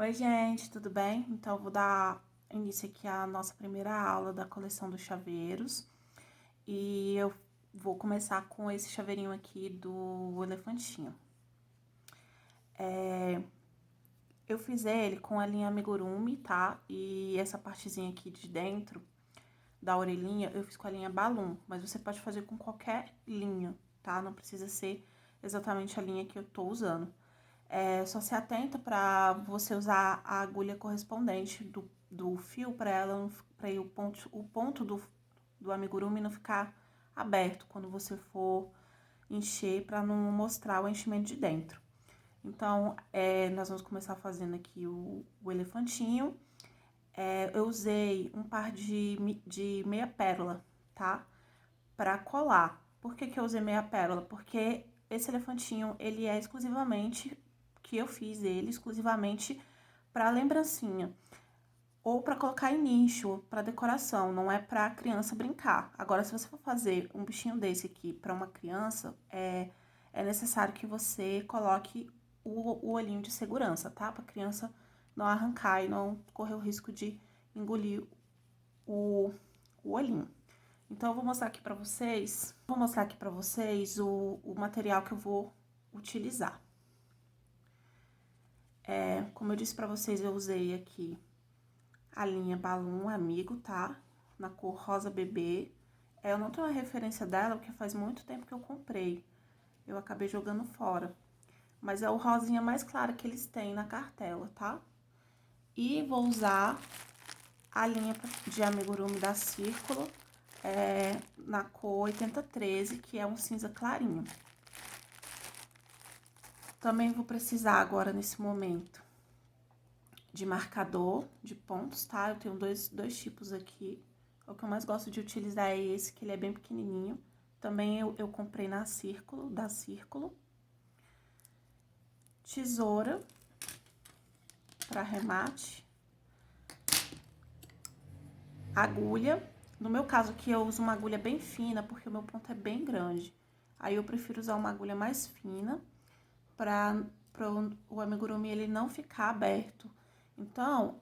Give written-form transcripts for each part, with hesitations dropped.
Oi, gente, tudo bem? Então, eu vou dar início aqui à nossa primeira aula da coleção dos chaveiros. E eu vou começar com esse chaveirinho aqui do elefantinho. Eu fiz ele com a linha amigurumi, tá? E essa partezinha aqui de dentro da orelhinha eu fiz com a linha balloon, mas você pode fazer com qualquer linha, tá? Não precisa ser exatamente a linha que eu tô usando. Só se atenta para você usar a agulha correspondente do fio para ela, para o ponto do amigurumi não ficar aberto quando você for encher, para não mostrar o enchimento de dentro. Então, nós vamos começar fazendo aqui o elefantinho. Eu usei um par de meia pérola, tá? Para colar. Por que que eu usei meia pérola? Porque esse elefantinho, ele é exclusivamente, que eu fiz ele exclusivamente para lembrancinha. Ou para colocar em nicho, para decoração, não é para criança brincar. Agora, se você for fazer um bichinho desse aqui para uma criança, é necessário que você coloque o olhinho de segurança, tá? Para criança não arrancar e não correr o risco de engolir o olhinho. Então, eu vou mostrar aqui pra vocês o material que eu vou utilizar. Como eu disse pra vocês, eu usei aqui a linha Balloon Amigo, tá? Na cor rosa bebê. Eu não tenho a referência dela, porque faz muito tempo que eu comprei. Eu acabei jogando fora. Mas é o rosinha mais claro que eles têm na cartela, tá? E vou usar a linha de amigurumi da Círculo, na cor 8013, que é um cinza clarinho. Também vou precisar agora, nesse momento, de marcador de pontos, tá? Eu tenho dois tipos aqui. O que eu mais gosto de utilizar é esse, que ele é bem pequenininho. Também eu comprei da Círculo. Tesoura para arremate. Agulha. No meu caso aqui, eu uso uma agulha bem fina, porque o meu ponto é bem grande. Aí eu prefiro usar uma agulha mais fina, para o amigurumi ele não ficar aberto. Então,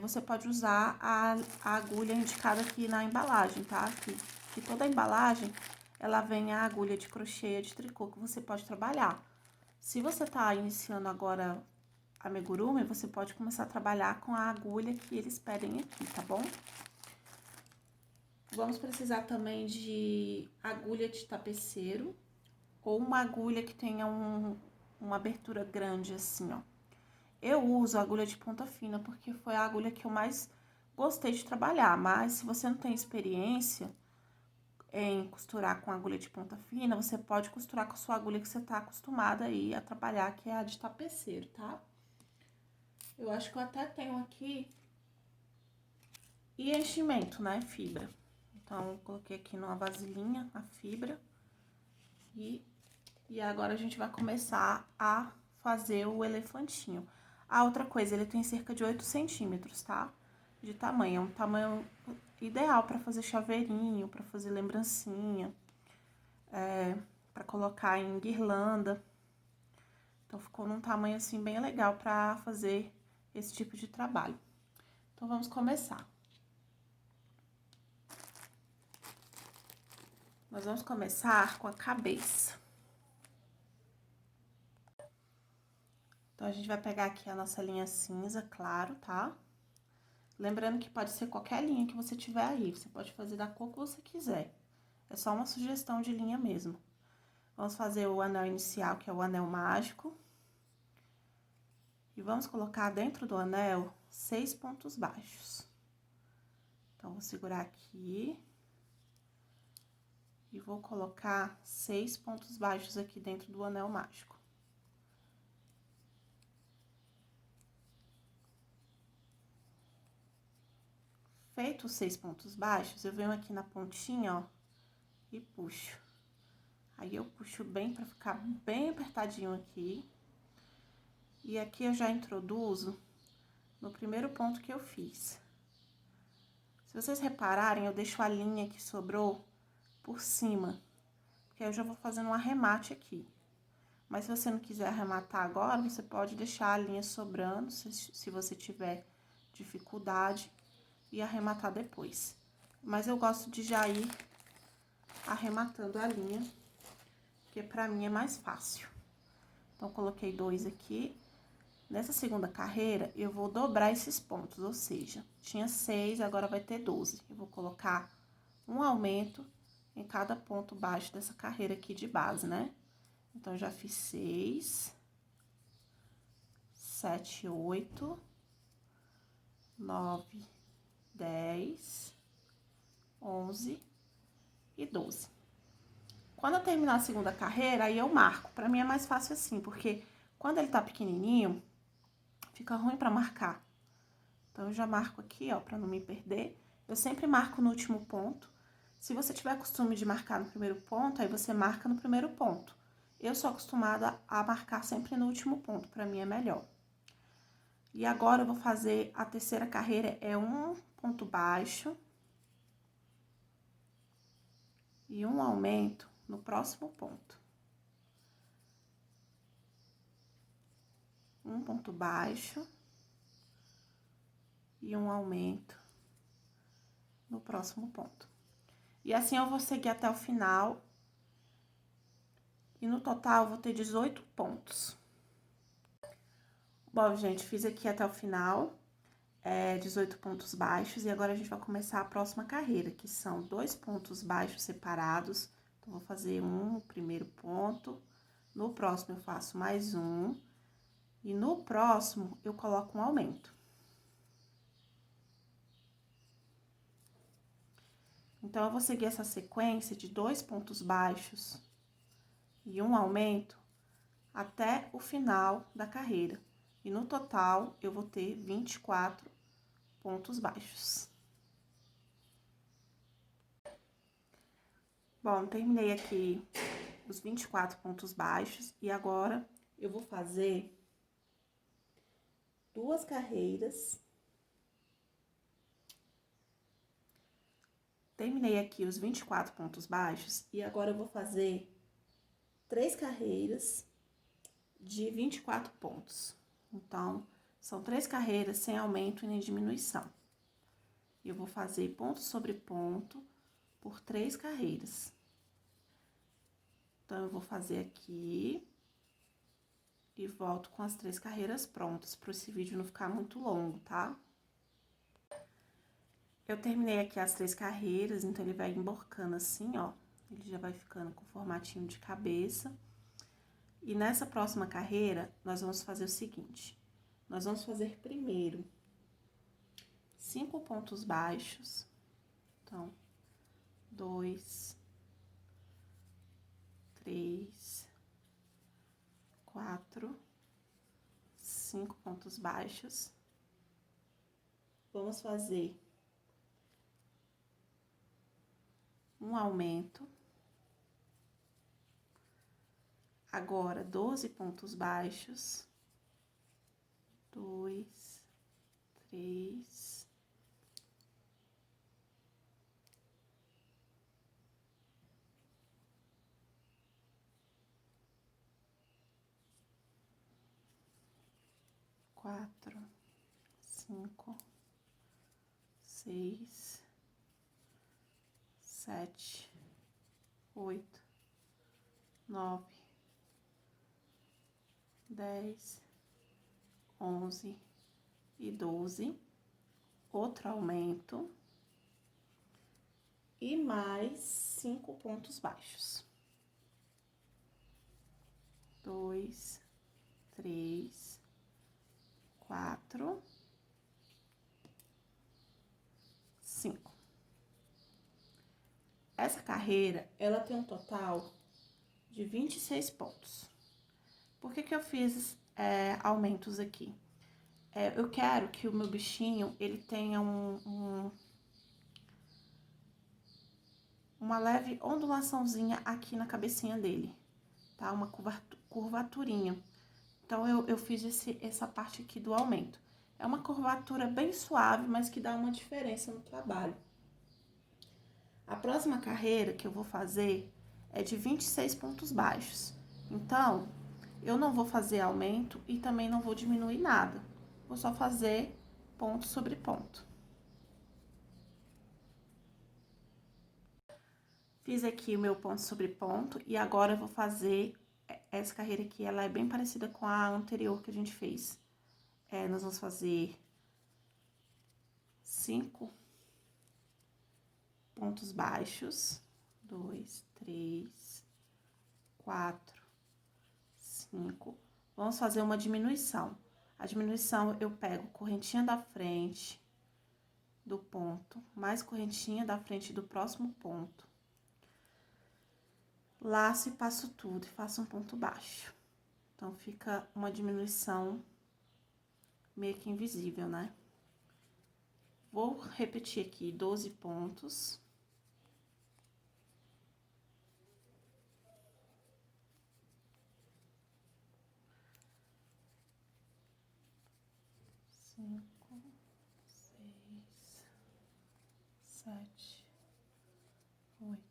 você pode usar a agulha indicada aqui na embalagem, tá? Que toda a embalagem, ela vem a agulha de crochê de tricô que você pode trabalhar. Se você tá iniciando agora amigurumi, você pode começar a trabalhar com a agulha que eles pedem aqui, tá bom? Vamos precisar também de agulha de tapeceiro ou uma agulha que tenha uma abertura grande assim, ó. Eu uso a agulha de ponta fina porque foi a agulha que eu mais gostei de trabalhar, mas se você não tem experiência em costurar com agulha de ponta fina, você pode costurar com a sua agulha que você tá acostumada aí a trabalhar, que é a de tapeceiro, tá? Eu acho que eu até tenho aqui e enchimento, né, fibra. Então, eu coloquei aqui numa vasilhinha a fibra e agora a gente vai começar a fazer o elefantinho. A outra coisa, ele tem cerca de 8 centímetros, tá? De tamanho. É um tamanho ideal para fazer chaveirinho, para fazer lembrancinha, para colocar em guirlanda. Então, ficou num tamanho, assim, bem legal para fazer esse tipo de trabalho. Então, vamos começar. Nós vamos começar com a cabeça. Então, a gente vai pegar aqui a nossa linha cinza, claro, tá? Lembrando que pode ser qualquer linha que você tiver aí, você pode fazer da cor que você quiser. É só uma sugestão de linha mesmo. Vamos fazer o anel inicial, que é o anel mágico. E vamos colocar dentro do anel 6 pontos baixos. Então, vou segurar aqui. E vou colocar 6 pontos baixos aqui dentro do anel mágico. Feito os 6 pontos baixos, eu venho aqui na pontinha, ó, e puxo. Aí, eu puxo bem pra ficar bem apertadinho aqui. E aqui eu já introduzo no primeiro ponto que eu fiz. Se vocês repararem, eu deixo a linha que sobrou por cima, porque aí eu já vou fazendo um arremate aqui. Mas se você não quiser arrematar agora, você pode deixar a linha sobrando, se você tiver dificuldade, e arrematar depois. Mas eu gosto de já ir arrematando a linha, porque pra mim é mais fácil. Então, coloquei 2 aqui. Nessa segunda carreira, eu vou dobrar esses pontos, ou seja, tinha 6, agora vai ter 12. Eu vou colocar um aumento em cada ponto baixo dessa carreira aqui de base, né? Então, eu já fiz 6, 7, 8, 9, 10, 11 e 12. Quando eu terminar a segunda carreira, aí eu marco. Pra mim é mais fácil assim, porque quando ele tá pequenininho, fica ruim pra marcar. Então, eu já marco aqui, ó, pra não me perder. Eu sempre marco no último ponto. Se você tiver costume de marcar no primeiro ponto, aí você marca no primeiro ponto. Eu sou acostumada a marcar sempre no último ponto, pra mim é melhor. E agora, eu vou fazer a terceira carreira, é um ponto baixo e um aumento no próximo ponto. Um ponto baixo e um aumento no próximo ponto. E assim eu vou seguir até o final. E no total, eu vou ter 18 pontos. Bom, gente, fiz aqui até o final, 18 pontos baixos. E agora, a gente vai começar a próxima carreira, que são 2 pontos baixos separados. Então, vou fazer um primeiro ponto. No próximo, eu faço mais um. E no próximo, eu coloco um aumento. Então, eu vou seguir essa sequência de 2 pontos baixos e um aumento até o final da carreira. E no total, eu vou ter 24 pontos baixos. Bom, terminei aqui os 24 pontos baixos e agora eu vou fazer 2 carreiras. Terminei aqui os 24 pontos baixos e agora eu vou fazer 3 carreiras de 24 pontos. Então, são 3 carreiras sem aumento e nem diminuição. Eu vou fazer ponto sobre ponto por 3 carreiras. Então, eu vou fazer aqui e volto com as 3 carreiras prontas, para esse vídeo não ficar muito longo, tá? Eu terminei aqui as 3 carreiras, então ele vai emborcando assim, ó. Ele já vai ficando com formatinho de cabeça. E nessa próxima carreira, nós vamos fazer o seguinte. Nós vamos fazer primeiro 5 pontos baixos. Então, 2, 3, 4, 5 pontos baixos. Vamos fazer um aumento. Agora, 12 pontos baixos. 2, 3, 4, 5, 6, 7, 8, 9, 10, 11 e 12. Outro aumento. E mais 5 pontos baixos. 2, 3, 4, 5. Essa carreira, ela tem um total de 26 pontos. Por que que eu fiz aumentos aqui? Eu quero que o meu bichinho, ele tenha uma leve ondulaçãozinha aqui na cabecinha dele, tá? Uma curvaturinha. Então, eu fiz essa parte aqui do aumento. É uma curvatura bem suave, mas que dá uma diferença no trabalho. A próxima carreira que eu vou fazer é de 26 pontos baixos. Então, Eu não vou fazer aumento e também não vou diminuir nada. Vou só fazer ponto sobre ponto. Fiz aqui o meu ponto sobre ponto e agora eu vou fazer essa carreira aqui, ela é bem parecida com a anterior que a gente fez. Nós vamos fazer 5 pontos baixos, 2, 3, 4, 5. Vamos fazer uma diminuição. A diminuição eu pego correntinha da frente do ponto, mais correntinha da frente do próximo ponto. Laço e passo tudo e faço um ponto baixo. Então, fica uma diminuição meio que invisível, né? Vou repetir aqui 12 pontos. Cinco, 6, 7, 8,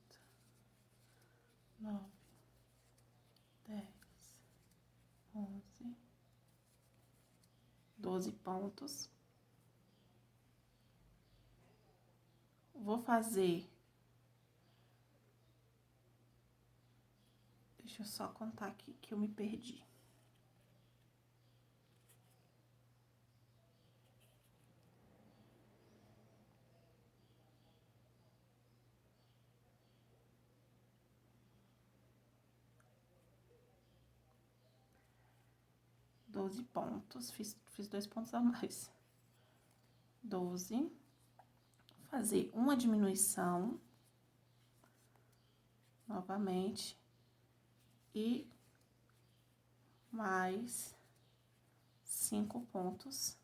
9, 10, 11, 12 pontos. Vou fazer... Deixa eu só contar aqui que eu me perdi. Doze pontos, fiz 2 pontos a mais. 12. Fazer uma diminuição. Novamente. E mais 5 pontos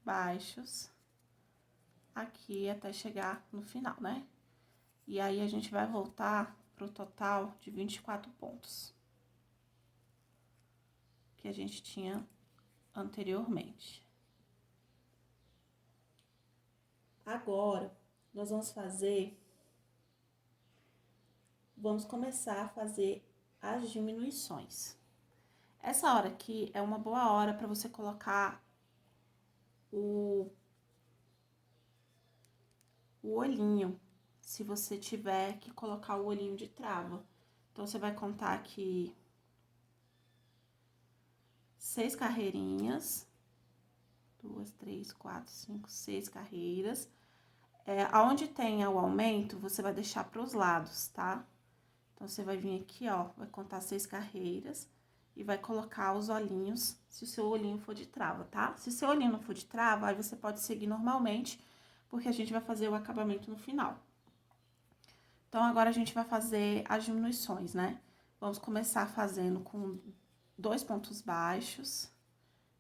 baixos aqui até chegar no final, né? E aí, a gente vai voltar pro total de 24 pontos que a gente tinha anteriormente. Agora, nós vamos começar a fazer as diminuições. Essa hora aqui é uma boa hora para você colocar o olhinho, se você tiver que colocar o olhinho de trava. Então, você vai contar aqui 6 carreirinhas, 2, 3, 4, 5, 6 carreiras. Aonde tem o aumento, você vai deixar para os lados, tá? Então, você vai vir aqui, ó, vai contar 6 carreiras e vai colocar os olhinhos, se o seu olhinho for de trava, tá? Se o seu olhinho não for de trava, aí você pode seguir normalmente, porque a gente vai fazer o acabamento no final. Então, agora a gente vai fazer as diminuições, né? Vamos começar fazendo com 2 pontos baixos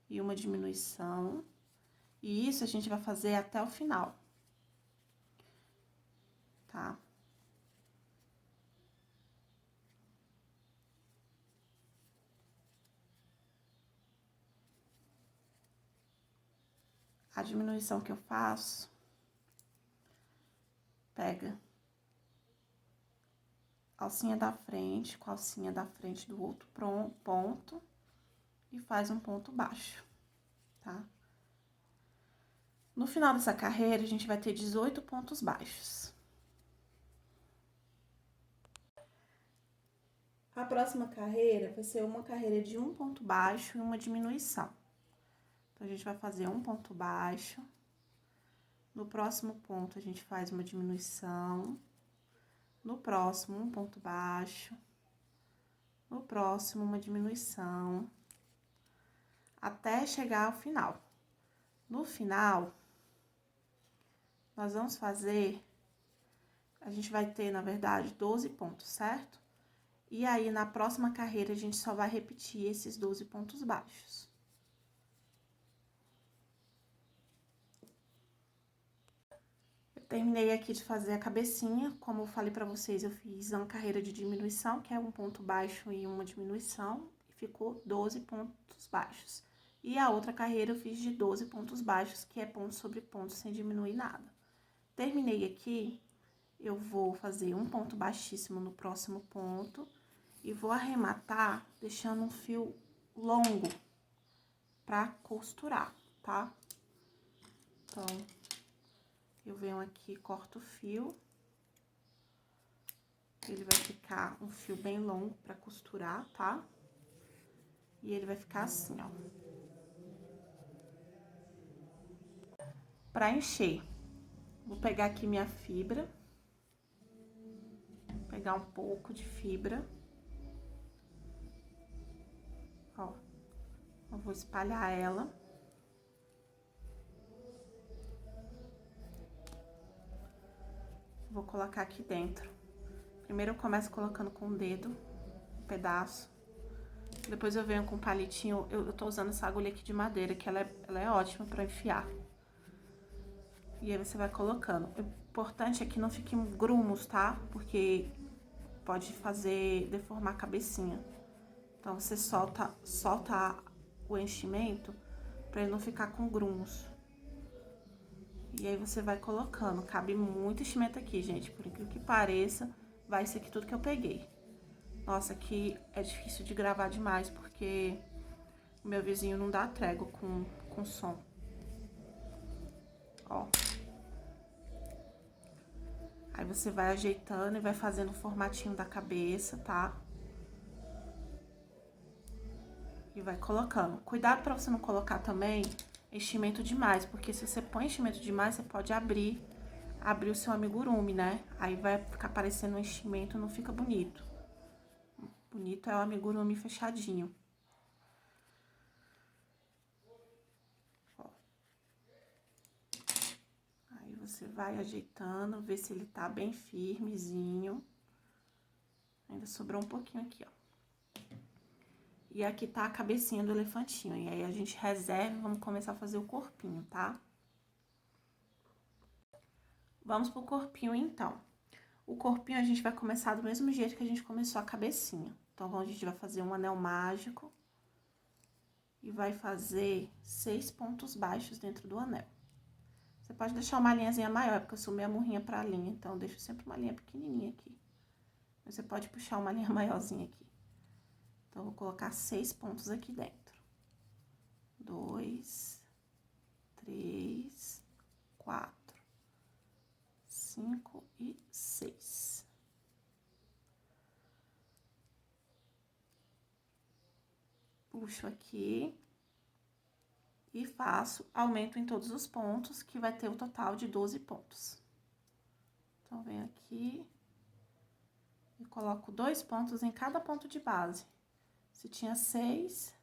e uma diminuição. E isso a gente vai fazer até o final. Tá? A diminuição que eu faço, pega a alcinha da frente com a alcinha da frente do outro ponto e faz um ponto baixo, tá? No final dessa carreira, a gente vai ter 18 pontos baixos. A próxima carreira vai ser uma carreira de um ponto baixo e uma diminuição. Então, a gente vai fazer um ponto baixo. No próximo ponto, a gente faz uma diminuição. No próximo, um ponto baixo. No próximo, uma diminuição. Até chegar ao final. No final, nós vamos fazer... A gente vai ter, na verdade, 12 pontos, certo? E aí, na próxima carreira, a gente só vai repetir esses 12 pontos baixos. Eu terminei aqui de fazer a cabecinha. Como eu falei pra vocês, eu fiz uma carreira de diminuição, que é um ponto baixo e uma diminuição. E ficou 12 pontos baixos. E a outra carreira eu fiz de 12 pontos baixos, que é ponto sobre ponto, sem diminuir nada. Terminei aqui, eu vou fazer um ponto baixíssimo no próximo ponto. E vou arrematar deixando um fio longo pra costurar, tá? Então, eu venho aqui, corto o fio. Ele vai ficar um fio bem longo pra costurar, tá? E ele vai ficar assim, ó. Pra encher, vou pegar aqui minha fibra. Pegar um pouco de fibra. Ó. Eu vou espalhar ela. Vou colocar aqui dentro. Primeiro eu começo colocando com o dedo, um pedaço. Depois eu venho com um palitinho. Eu tô usando essa agulha aqui de madeira, que ela é ótima pra enfiar. E aí você vai colocando. O importante é que não fiquem grumos, tá? Porque pode deformar a cabecinha. Então, você solta o enchimento pra ele não ficar com grumos. E aí você vai colocando. Cabe muito enchimento aqui, gente. Por incrível que pareça, vai ser aqui tudo que eu peguei. Nossa, aqui é difícil de gravar demais, porque o meu vizinho não dá trégua com som. Ó. Aí você vai ajeitando e vai fazendo o formatinho da cabeça, tá? E vai colocando. Cuidado pra você não colocar também enchimento demais, porque se você põe enchimento demais, você pode abrir o seu amigurumi, né? Aí vai ficar parecendo um enchimento, não fica bonito. Bonito é o amigurumi fechadinho. Ó. Aí você vai ajeitando, ver se ele tá bem firmezinho. Ainda sobrou um pouquinho aqui, ó. E aqui tá a cabecinha do elefantinho. E aí a gente reserva e vamos começar a fazer o corpinho, tá? Vamos pro corpinho, então. O corpinho a gente vai começar do mesmo jeito que a gente começou a cabecinha. Então, a gente vai fazer um anel mágico. E vai fazer 6 pontos baixos dentro do anel. Você pode deixar uma linhazinha maior, porque eu sou meio murrinha pra linha. Então, eu deixo sempre uma linha pequenininha aqui. Mas você pode puxar uma linha maiorzinha aqui. Então, eu vou colocar 6 pontos aqui dentro. 2, 3, 4, 5 e 6. Puxo aqui e faço aumento em todos os pontos, que vai ter o total de 12 pontos. Então, venho aqui e coloco 2 pontos em cada ponto de base. Se tinha 6,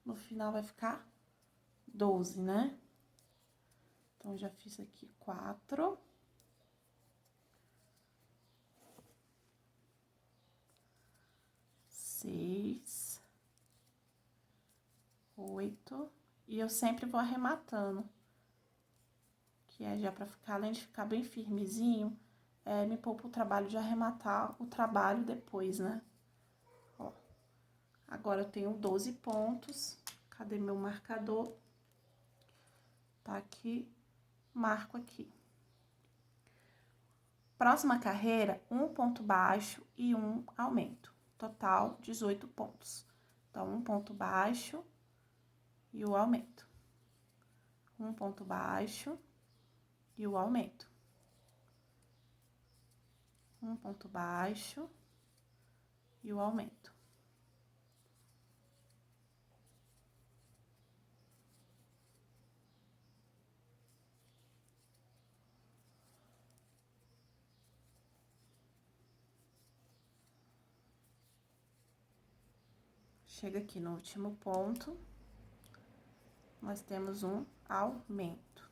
no final vai ficar 12, né? Então, já fiz aqui 4. 6, 8, e eu sempre vou arrematando, que é já pra ficar, além de ficar bem firmezinho, me poupa o trabalho de arrematar o trabalho depois, né? Ó, agora eu tenho 12 pontos, cadê meu marcador? Tá aqui, marco aqui. Próxima carreira, um ponto baixo e um aumento, total 18 pontos. Então, um ponto baixo e o aumento. Um ponto baixo e o aumento. Um ponto baixo e o aumento. Chega aqui no último ponto, nós temos um aumento.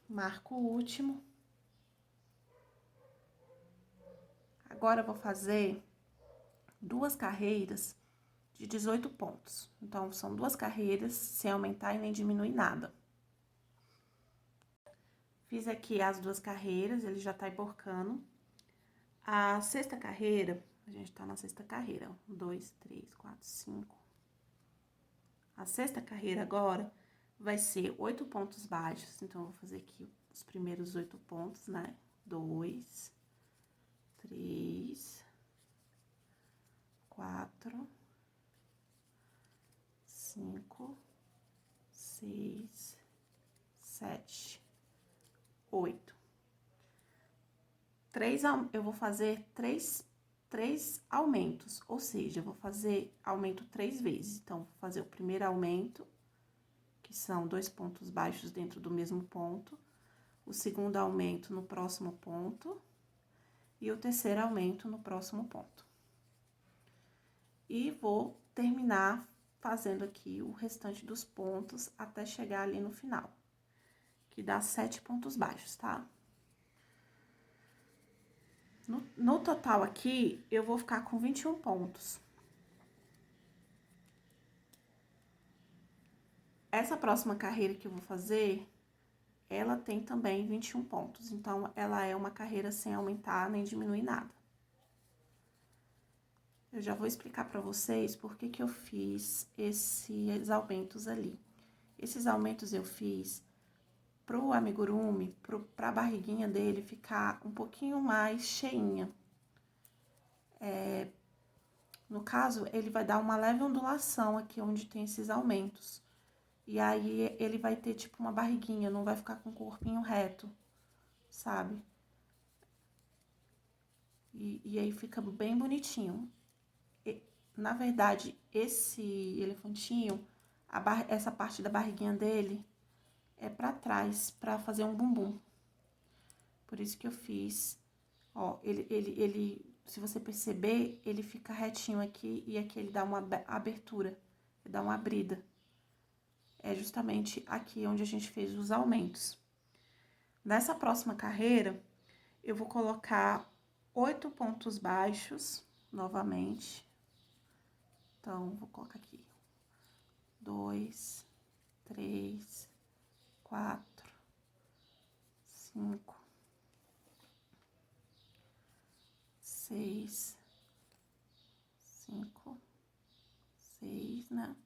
Marco o último. Agora, eu vou fazer 2 carreiras de 18 pontos. Então, são 2 carreiras sem aumentar e nem diminuir nada. Fiz aqui as 2 carreiras, ele já tá emborcando. A 6ª carreira, a gente tá na 6ª carreira, 1, 2, 3, 4, 5. A 6ª carreira agora vai ser 8 pontos baixos, então eu vou fazer aqui os primeiros 8 pontos, né? 2, 3, 4, 5, 6, 7, 8. Eu vou fazer três aumentos, ou seja, eu vou fazer aumento 3 vezes. Então, vou fazer o primeiro aumento, que são 2 pontos baixos dentro do mesmo ponto, o segundo aumento no próximo ponto e o terceiro aumento no próximo ponto. E vou terminar fazendo aqui o restante dos pontos até chegar ali no final, que dá 7 pontos baixos, tá? No total aqui, eu vou ficar com 21 pontos. Essa próxima carreira que eu vou fazer, ela tem também 21 pontos. Então, ela é uma carreira sem aumentar nem diminuir nada. Eu já vou explicar pra vocês por que eu fiz esses aumentos ali. Esses aumentos eu fiz pro amigurumi, pra barriguinha dele ficar um pouquinho mais cheinha. No caso, ele vai dar uma leve ondulação aqui onde tem esses aumentos. E aí, ele vai ter, tipo, uma barriguinha, não vai ficar com o corpinho reto, sabe? E aí, fica bem bonitinho. Na verdade, esse elefantinho, essa parte da barriguinha dele é pra trás, pra fazer um bumbum. Por isso que eu fiz, ó, se você perceber, ele fica retinho aqui e aqui ele dá uma abertura, ele dá uma abrida. É justamente aqui onde a gente fez os aumentos. Nessa próxima carreira, eu vou colocar 8 pontos baixos, novamente. Então, vou colocar aqui 2, 3, 4, 5, 6, 5, 6, né?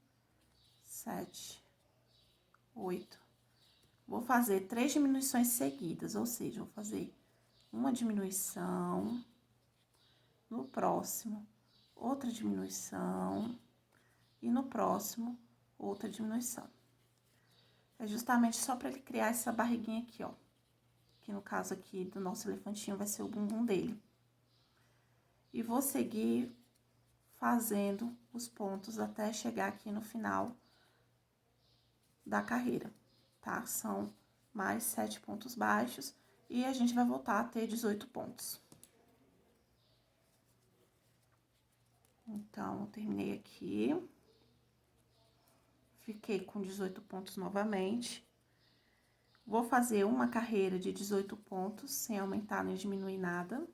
7, 8. Vou fazer 3 diminuições seguidas, ou seja, vou fazer uma diminuição, no próximo, outra diminuição, e no próximo, outra diminuição. É justamente só para ele criar essa barriguinha aqui, ó. Que no caso aqui do nosso elefantinho vai ser o bumbum dele. E vou seguir fazendo os pontos até chegar aqui no final da carreira, tá? São mais 7 pontos baixos e a gente vai voltar a ter 18 pontos. Então, eu terminei aqui. Fiquei com 18 pontos novamente. Vou fazer uma carreira de 18 pontos, sem aumentar nem diminuir nada.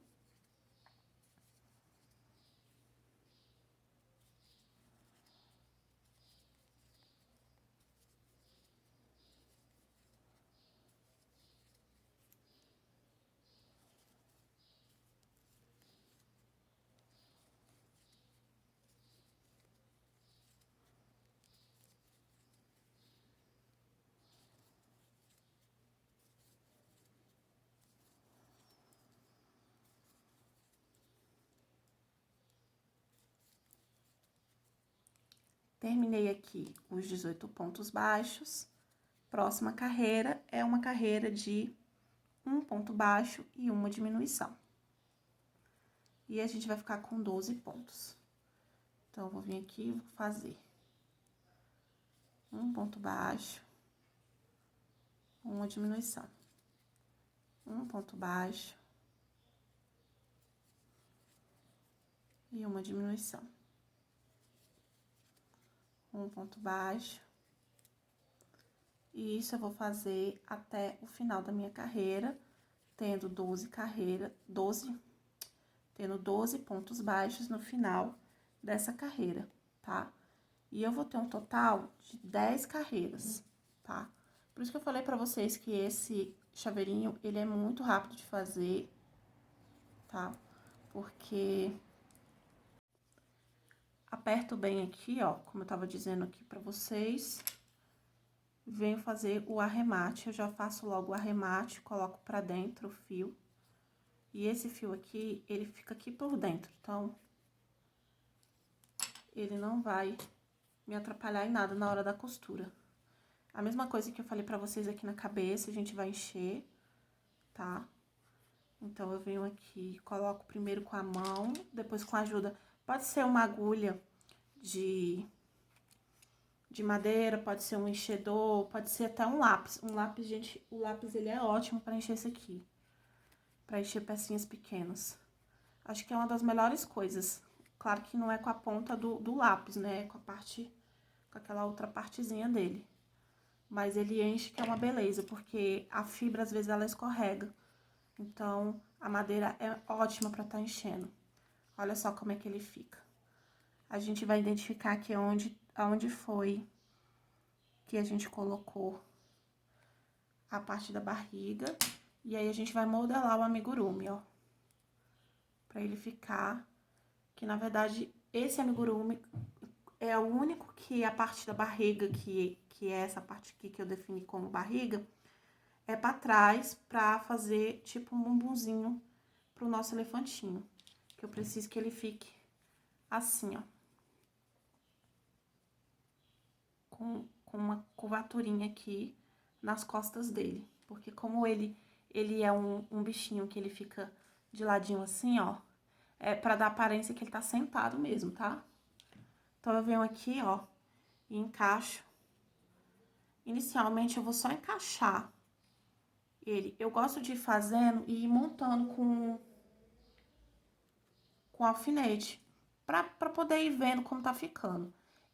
Terminei aqui os 18 pontos baixos. Próxima carreira é uma carreira de um ponto baixo e uma diminuição. E a gente vai ficar com 12 pontos. Então, eu vou vir aqui e vou fazer um ponto baixo, uma diminuição. Um ponto baixo e uma diminuição. Um ponto baixo. E isso eu vou fazer até o final da minha carreira, tendo 12 pontos baixos no final dessa carreira, tá? E eu vou ter um total de 10 carreiras, tá? Por isso que eu falei pra vocês que esse chaveirinho, ele é muito rápido de fazer, tá? Porque aperto bem aqui, ó, como eu tava dizendo aqui pra vocês. venho fazer o arremate. Eu já faço logo o arremate, coloco pra dentro o fio. E esse fio aqui, ele fica aqui por dentro, então ele não vai me atrapalhar em nada na hora da costura. A mesma coisa que eu falei pra vocês aqui na cabeça, a gente vai encher, tá? Então, eu venho aqui, coloco primeiro com a mão, depois com a ajuda. Pode ser uma agulha de madeira, pode ser um enchedor, pode ser até um lápis. Um lápis, gente, o lápis, ele é ótimo pra encher isso aqui. Pra encher pecinhas pequenas. Acho que é uma das melhores coisas. Claro que não é com a ponta do lápis, né? É com a parte, com aquela outra partezinha dele. Mas ele enche, que é uma beleza, porque a fibra, às vezes, ela escorrega. Então, a madeira é ótima pra tá enchendo. Olha só como é que ele fica. A gente vai identificar aqui aonde foi que a gente colocou a parte da barriga. E aí, a gente vai modelar o amigurumi, ó. Pra ele ficar... Que, na verdade, esse amigurumi é o único que a parte da barriga, que é essa parte aqui que eu defini como barriga, é pra trás, pra fazer tipo um bumbumzinho pro nosso elefantinho. Que eu preciso que ele fique assim, ó. Com uma curvaturinha aqui nas costas dele. Porque como ele é um bichinho que ele fica de ladinho assim, ó, é pra dar aparência que ele tá sentado mesmo, tá? Então, eu venho aqui, ó, e encaixo. Inicialmente, eu vou só encaixar ele. Eu gosto de ir fazendo e ir montando com alfinete, pra poder ir vendo como tá ficando.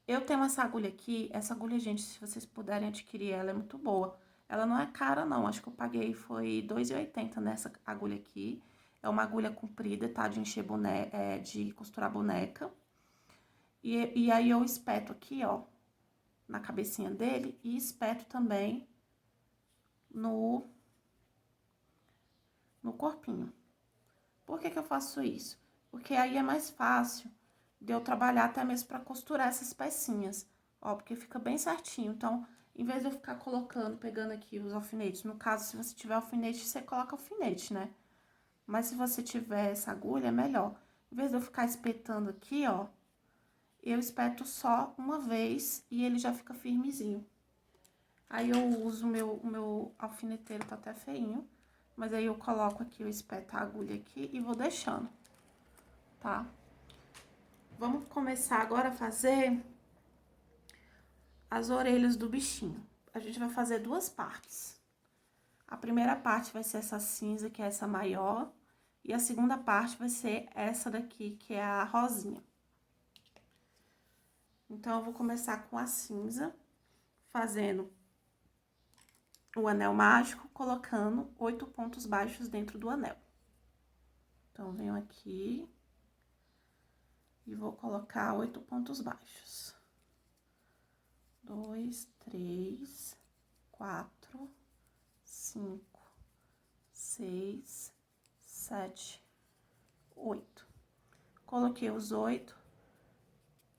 Eu tenho essa agulha aqui, essa agulha, gente, se vocês puderem adquirir ela, é muito boa. Ela não é cara, não, acho que eu paguei, foi R$2,80 nessa agulha aqui. É uma agulha comprida, tá, de encher boneca, de costurar boneca. E aí, eu espeto aqui, ó, na cabecinha dele e espeto também no corpinho. Por que que eu faço isso? Porque aí é mais fácil de eu trabalhar até mesmo pra costurar essas pecinhas, ó, porque fica bem certinho. Então, em vez de eu ficar colocando, pegando aqui os alfinetes, no caso, se você tiver alfinete, você coloca alfinete, né? Mas se você tiver essa agulha, é melhor. Em vez de eu ficar espetando aqui, ó, eu espeto só uma vez e ele já fica firmezinho. Aí, eu uso o meu alfineteiro, tá até feinho. Mas aí, eu coloco aqui, eu espeto a agulha aqui e vou deixando, tá? Vamos começar agora a fazer as orelhas do bichinho. A gente vai fazer duas partes. A primeira parte vai ser essa cinza, que é essa maior. E a segunda parte vai ser essa daqui, que é a rosinha. Então, eu vou começar com a cinza, fazendo o anel mágico, colocando 8 pontos baixos dentro do anel. Então, venho aqui e vou colocar 8 pontos baixos. 2, 3, 4, 5, 6, 7, 8. Coloquei os 8,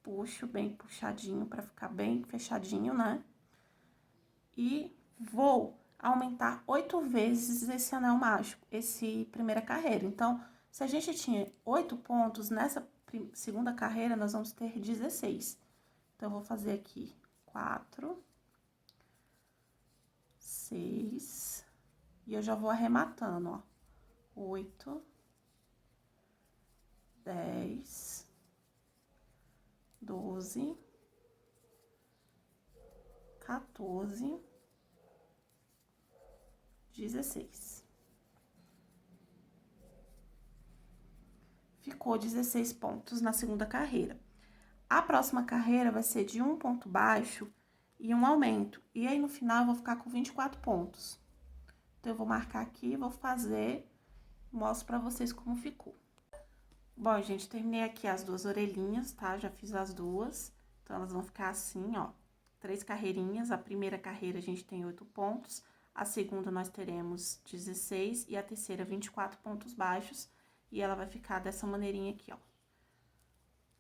puxo bem puxadinho pra ficar bem fechadinho, né? E vou aumentar 8 vezes esse anel mágico, esse primeira carreira. Então, se a gente tinha 8 pontos, nessa segunda carreira nós vamos ter 16. Então, eu vou fazer aqui 4, 6, e eu já vou arrematando, ó. 8, 10, 12, 14, 16. Ficou 16 pontos na segunda carreira. A próxima carreira vai ser de um ponto baixo e um aumento. E aí, no final, eu vou ficar com 24 pontos. Então, eu vou marcar aqui, vou fazer, mostro pra vocês como ficou. Bom, gente, terminei aqui as duas orelhinhas, tá? Já fiz as duas. Então, elas vão ficar assim, ó. 3 carreirinhas. A primeira carreira a gente tem 8 pontos. A segunda nós teremos 16 e a terceira 24 pontos baixos. E ela vai ficar dessa maneirinha aqui, ó.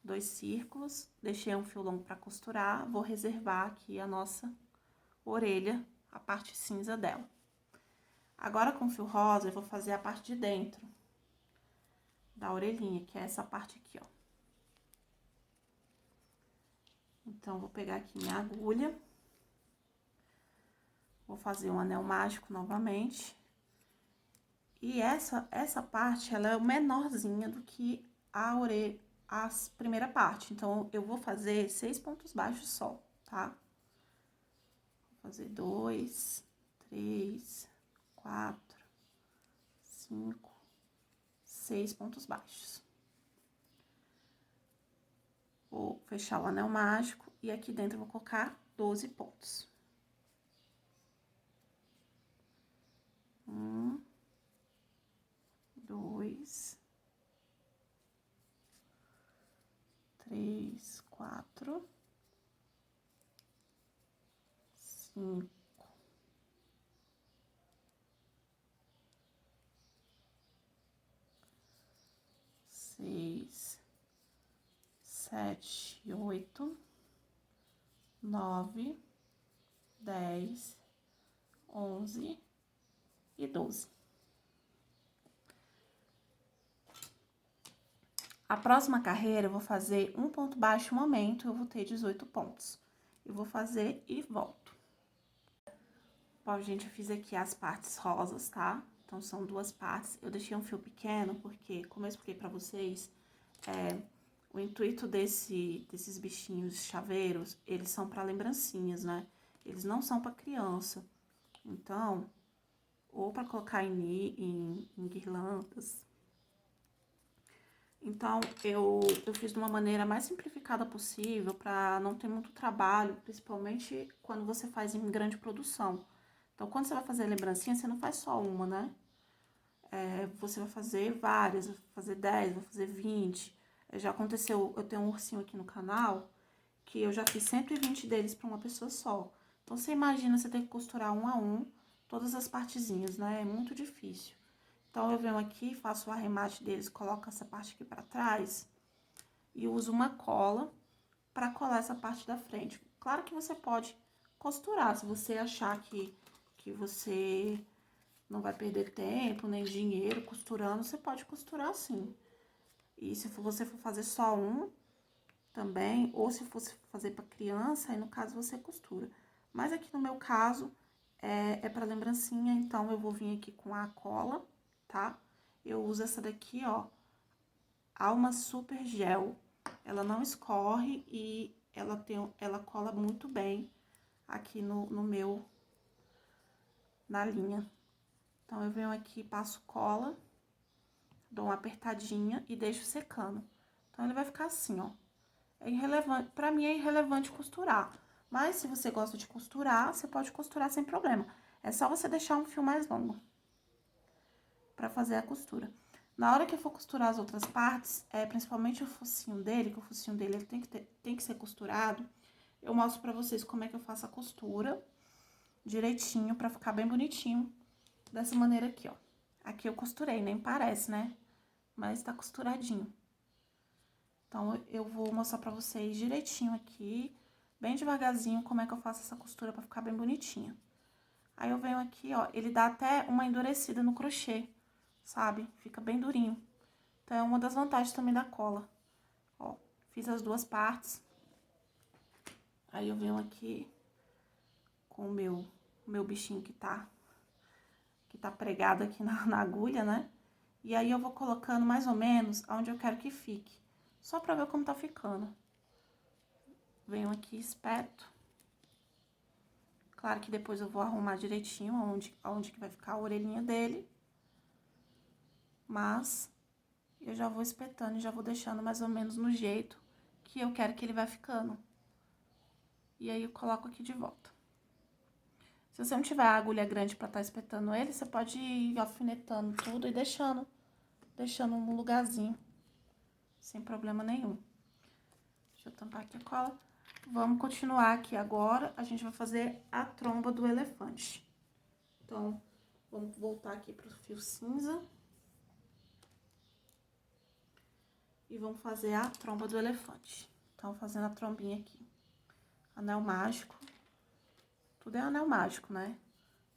2 círculos, deixei um fio longo pra costurar. Vou reservar aqui a nossa orelha, a parte cinza dela. Agora, com fio rosa, eu vou fazer a parte de dentro da orelhinha, que é essa parte aqui, ó. Então, vou pegar aqui minha agulha. Vou fazer um anel mágico novamente. E essa parte, ela é menorzinha do que a orelha, a primeira parte. Então, eu vou fazer 6 pontos baixos só, tá? Vou fazer 2, 3, 4, 5, 6 pontos baixos. Vou fechar o anel mágico e aqui dentro eu vou colocar 12 pontos. 1, 2, 3, 4, 5, 6, 7, 8, 9, 10, 11 e 12. A próxima carreira eu vou fazer um ponto baixo, um aumento, eu vou ter 18 pontos. Eu vou fazer e volto. Bom, gente, eu fiz aqui as partes rosas, tá? Então, são 2 partes. Eu deixei um fio pequeno porque, como eu expliquei pra vocês, o intuito desses bichinhos chaveiros, eles são pra lembrancinhas, né? Eles não são pra criança. Então, ou pra colocar em guirlandas. Então, eu fiz de uma maneira mais simplificada possível pra não ter muito trabalho, principalmente quando você faz em grande produção. Então, quando você vai fazer a lembrancinha, você não faz só uma, né? Você vai fazer várias, vai fazer 10, vai fazer 20. Já aconteceu, eu tenho um ursinho aqui no canal, que eu já fiz 120 deles pra uma pessoa só. Então, você imagina você ter que costurar um a um, todas as partezinhas, né? É muito difícil. Então, eu venho aqui, faço o arremate deles, coloco essa parte aqui pra trás e uso uma cola pra colar essa parte da frente. Claro que você pode costurar, se você achar que você não vai perder tempo nem dinheiro costurando, você pode costurar sim. E se você for fazer só um também, ou se fosse fazer para criança, aí no caso você costura. Mas aqui no meu caso é para lembrancinha, então eu vou vir aqui com a cola, tá? Eu uso essa daqui, ó, Alma Super Gel. Ela não escorre e ela cola muito bem aqui na linha. Então, eu venho aqui, passo cola, dou uma apertadinha e deixo secando. Então, ele vai ficar assim, ó. É irrelevante, pra mim é irrelevante costurar. Mas, se você gosta de costurar, você pode costurar sem problema. É só você deixar um fio mais longo pra fazer a costura. Na hora que eu for costurar as outras partes, principalmente o focinho dele, que o focinho dele ele tem que ser costurado, eu mostro pra vocês como é que eu faço a costura direitinho, pra ficar bem bonitinho, dessa maneira aqui, ó. Aqui eu costurei, nem parece, né? Mas tá costuradinho. Então, eu vou mostrar pra vocês direitinho aqui, bem devagarzinho, como é que eu faço essa costura pra ficar bem bonitinha. Aí, eu venho aqui, ó, ele dá até uma endurecida no crochê, sabe? Fica bem durinho. Então, é uma das vantagens também da cola. Ó, fiz as 2 partes. Aí, eu venho aqui com o meu bichinho que tá pregado aqui na agulha, né? E aí, eu vou colocando mais ou menos onde eu quero que fique. Só pra ver como tá ficando. Venho aqui, espeto. Claro que depois eu vou arrumar direitinho onde que vai ficar a orelhinha dele. Mas, eu já vou espetando e já vou deixando mais ou menos no jeito que eu quero que ele vai ficando. E aí, eu coloco aqui de volta. Se você não tiver a agulha grande pra estar espetando ele, você pode ir alfinetando tudo e deixando no lugarzinho, sem problema nenhum. Deixa eu tampar aqui a cola. Vamos continuar aqui agora, a gente vai fazer a tromba do elefante. Então, vamos voltar aqui pro fio cinza. E vamos fazer a tromba do elefante. Então, fazendo a trombinha aqui. Anel mágico. Tudo é anel mágico, né?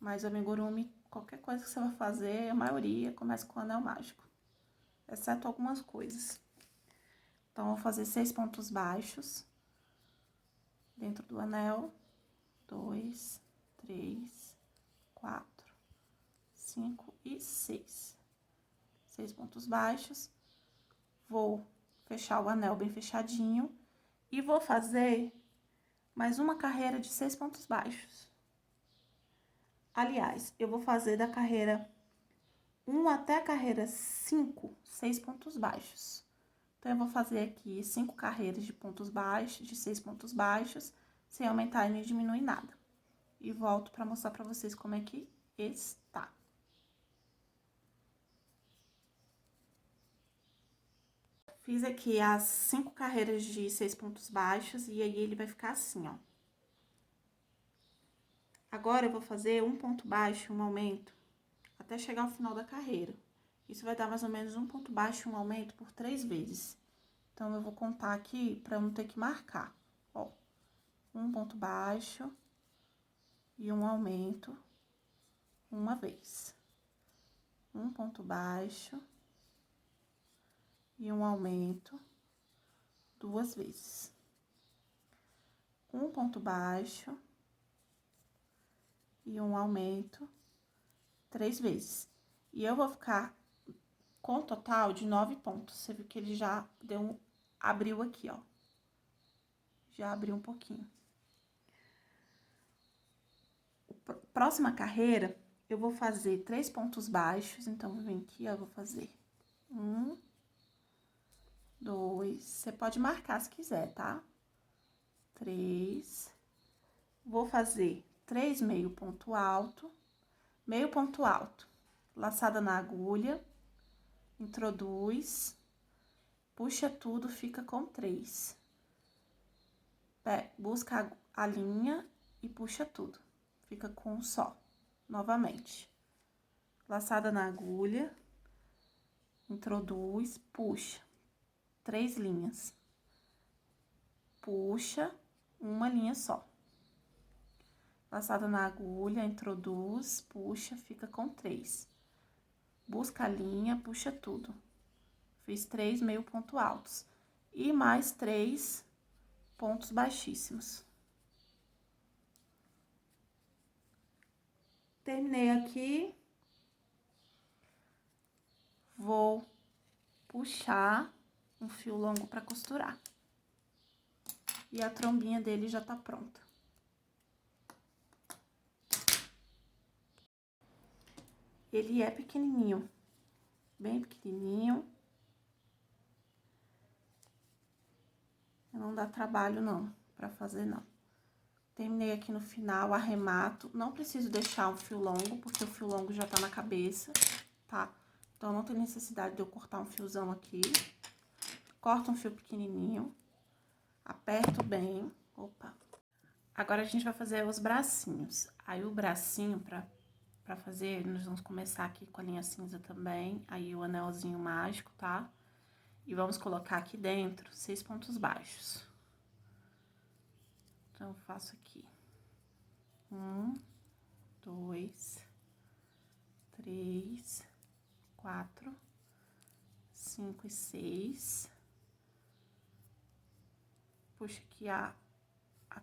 Mas o amigurumi, qualquer coisa que você vai fazer, a maioria começa com anel mágico. Exceto algumas coisas. Então, eu vou fazer 6 pontos baixos dentro do anel. 2, 3, 4, 5 e 6. 6 pontos baixos. Vou fechar o anel bem fechadinho. E vou fazer mais uma carreira de 6 pontos baixos. Aliás, eu vou fazer da carreira 1 até a carreira 5, 6 pontos baixos. Então, eu vou fazer aqui 5 carreiras de pontos baixos, de 6 pontos baixos, sem aumentar e nem diminuir nada. E volto para mostrar para vocês como é que está. Fiz aqui as 5 carreiras de 6 pontos baixos e aí ele vai ficar assim, ó. Agora, eu vou fazer um ponto baixo, um aumento, até chegar ao final da carreira. Isso vai dar mais ou menos um ponto baixo, um aumento por 3 vezes. Então, eu vou contar aqui para não ter que marcar, ó. Um ponto baixo e um aumento uma vez. Um ponto baixo e um aumento 2 vezes. Um ponto baixo e um aumento 3 vezes. E eu vou ficar com total de 9 pontos. Você viu que ele já deu abriu aqui, ó. Já abriu um pouquinho. Próxima carreira, eu vou fazer 3 pontos baixos. Então, vou vir aqui, ó, eu vou fazer 1, 2, você pode marcar se quiser, tá? 3, vou fazer 3 meio ponto alto, laçada na agulha, introduz, puxa tudo, fica com 3. Busca a linha e puxa tudo, fica com um só, novamente. Laçada na agulha, introduz, puxa, 3 linhas. Puxa, uma linha só. Laçada na agulha, introduz, puxa, fica com 3. Busca a linha, puxa tudo. Fiz 3 meio ponto altos. E mais 3 pontos baixíssimos. Terminei aqui. Vou puxar um fio longo para costurar. E a trombinha dele já tá pronta. Ele é pequenininho, bem pequenininho. Não dá trabalho, não, pra fazer, não. Terminei aqui no final, arremato. Não preciso deixar um fio longo, porque o fio longo já tá na cabeça, tá? Então, não tem necessidade de eu cortar um fiozão aqui. Corto um fio pequenininho. Aperto bem. Opa! Agora, a gente vai fazer os bracinhos. Aí, o bracinho, pra fazer, nós vamos começar aqui com a linha cinza também. Aí, o anelzinho mágico, tá? E vamos colocar aqui dentro 6 pontos baixos. Então, eu faço aqui 1, 2, 3, 4, 5 e 6. Puxa aqui a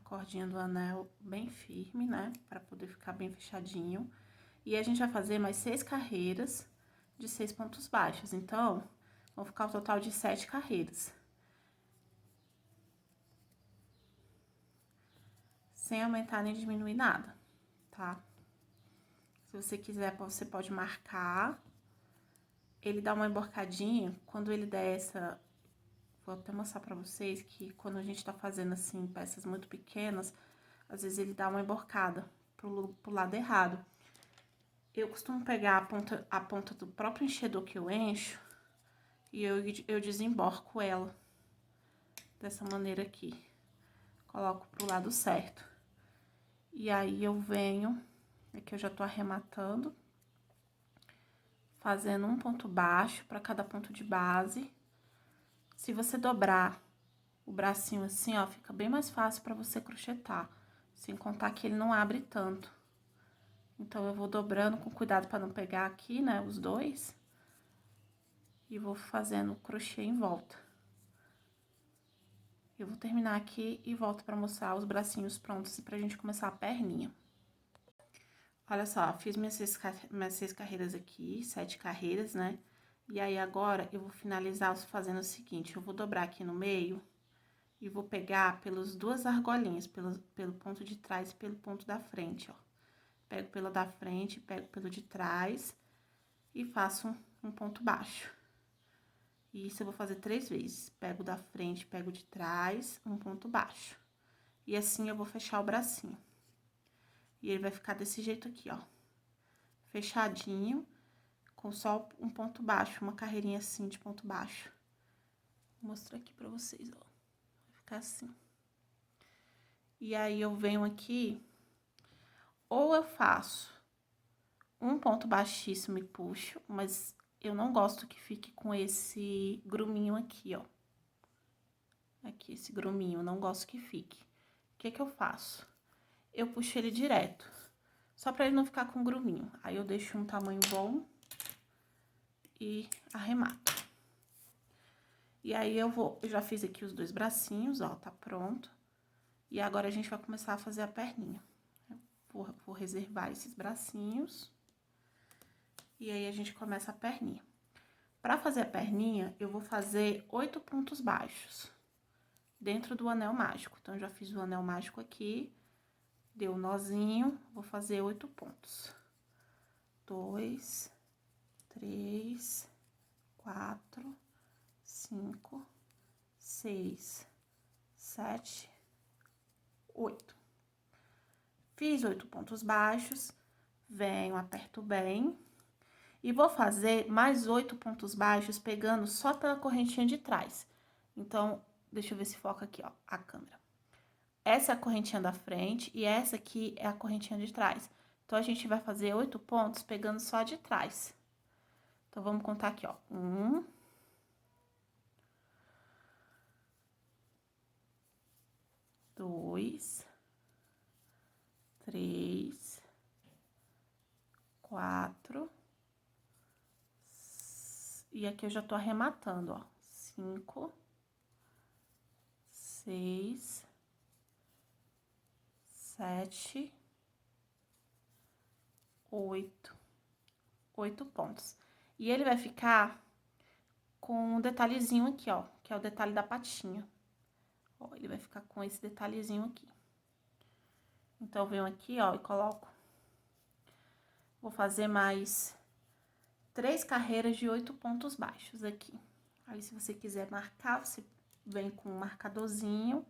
cordinha do anel bem firme, né? Pra poder ficar bem fechadinho. E a gente vai fazer mais 6 carreiras de 6 pontos baixos. Então, vão ficar o total de 7 carreiras. Sem aumentar nem diminuir nada, tá? Se você quiser, você pode marcar. Ele dá uma emborcadinha, quando ele der essa... Vou até mostrar pra vocês que quando a gente tá fazendo, assim, peças muito pequenas, às vezes ele dá uma emborcada pro lado errado. Eu costumo pegar a ponta do próprio enchedor que eu encho e eu desemborco ela dessa maneira aqui. Coloco pro lado certo. E aí, eu venho, aqui eu já tô arrematando, fazendo um ponto baixo pra cada ponto de base. Se você dobrar o bracinho assim, ó, fica bem mais fácil pra você crochetar. Sem contar que ele não abre tanto. Então, eu vou dobrando com cuidado pra não pegar aqui, né, os dois. E vou fazendo crochê em volta. Eu vou terminar aqui e volto pra mostrar os bracinhos prontos e pra gente começar a perninha. Olha só, fiz minhas seis carreiras aqui, 7 carreiras, né? E aí, agora, eu vou finalizar fazendo o seguinte, eu vou dobrar aqui no meio e vou pegar pelas duas argolinhas, pelo ponto de trás e pelo ponto da frente, ó. Pego pela da frente, pego pelo de trás e faço um ponto baixo. E isso eu vou fazer 3 vezes. Pego da frente, pego de trás, um ponto baixo. E assim eu vou fechar o bracinho. E ele vai ficar desse jeito aqui, ó. Fechadinho, com só um ponto baixo, uma carreirinha assim de ponto baixo. Vou mostrar aqui pra vocês, ó. Vai ficar assim. E aí, eu venho aqui, ou eu faço um ponto baixíssimo e puxo, mas eu não gosto que fique com esse gruminho aqui, ó. Aqui, esse gruminho, eu não gosto que fique. O que que eu faço? Eu puxo ele direto, só pra ele não ficar com gruminho. Aí, eu deixo um tamanho bom e arremato. E aí, eu já fiz aqui os 2 bracinhos, ó, tá pronto. E agora, a gente vai começar a fazer a perninha. Vou reservar esses bracinhos. E aí, a gente começa a perninha. Pra fazer a perninha, eu vou fazer 8 pontos baixos dentro do anel mágico. Então, eu já fiz o anel mágico aqui, deu um nozinho, vou fazer 8 pontos. 2, 3, 4, 5, 6, 7, 8. Fiz 8 pontos baixos, venho, aperto bem. E vou fazer mais 8 pontos baixos, pegando só pela correntinha de trás. Então, deixa eu ver se foca aqui, ó, a câmera. Essa é a correntinha da frente e essa aqui é a correntinha de trás. Então, a gente vai fazer 8 pontos pegando só de trás. Então, vamos contar aqui, ó. 1, 2, 3, 4. E aqui eu já tô arrematando, ó. 5, 6, 7, 8. 8 pontos. E ele vai ficar com um detalhezinho aqui, ó, que é o detalhe da patinha. Ó, ele vai ficar com esse detalhezinho aqui. Então, eu venho aqui, ó, e coloco. Vou fazer mais 3 carreiras de 8 pontos baixos aqui. Aí, se você quiser marcar, você vem com um marcadorzinho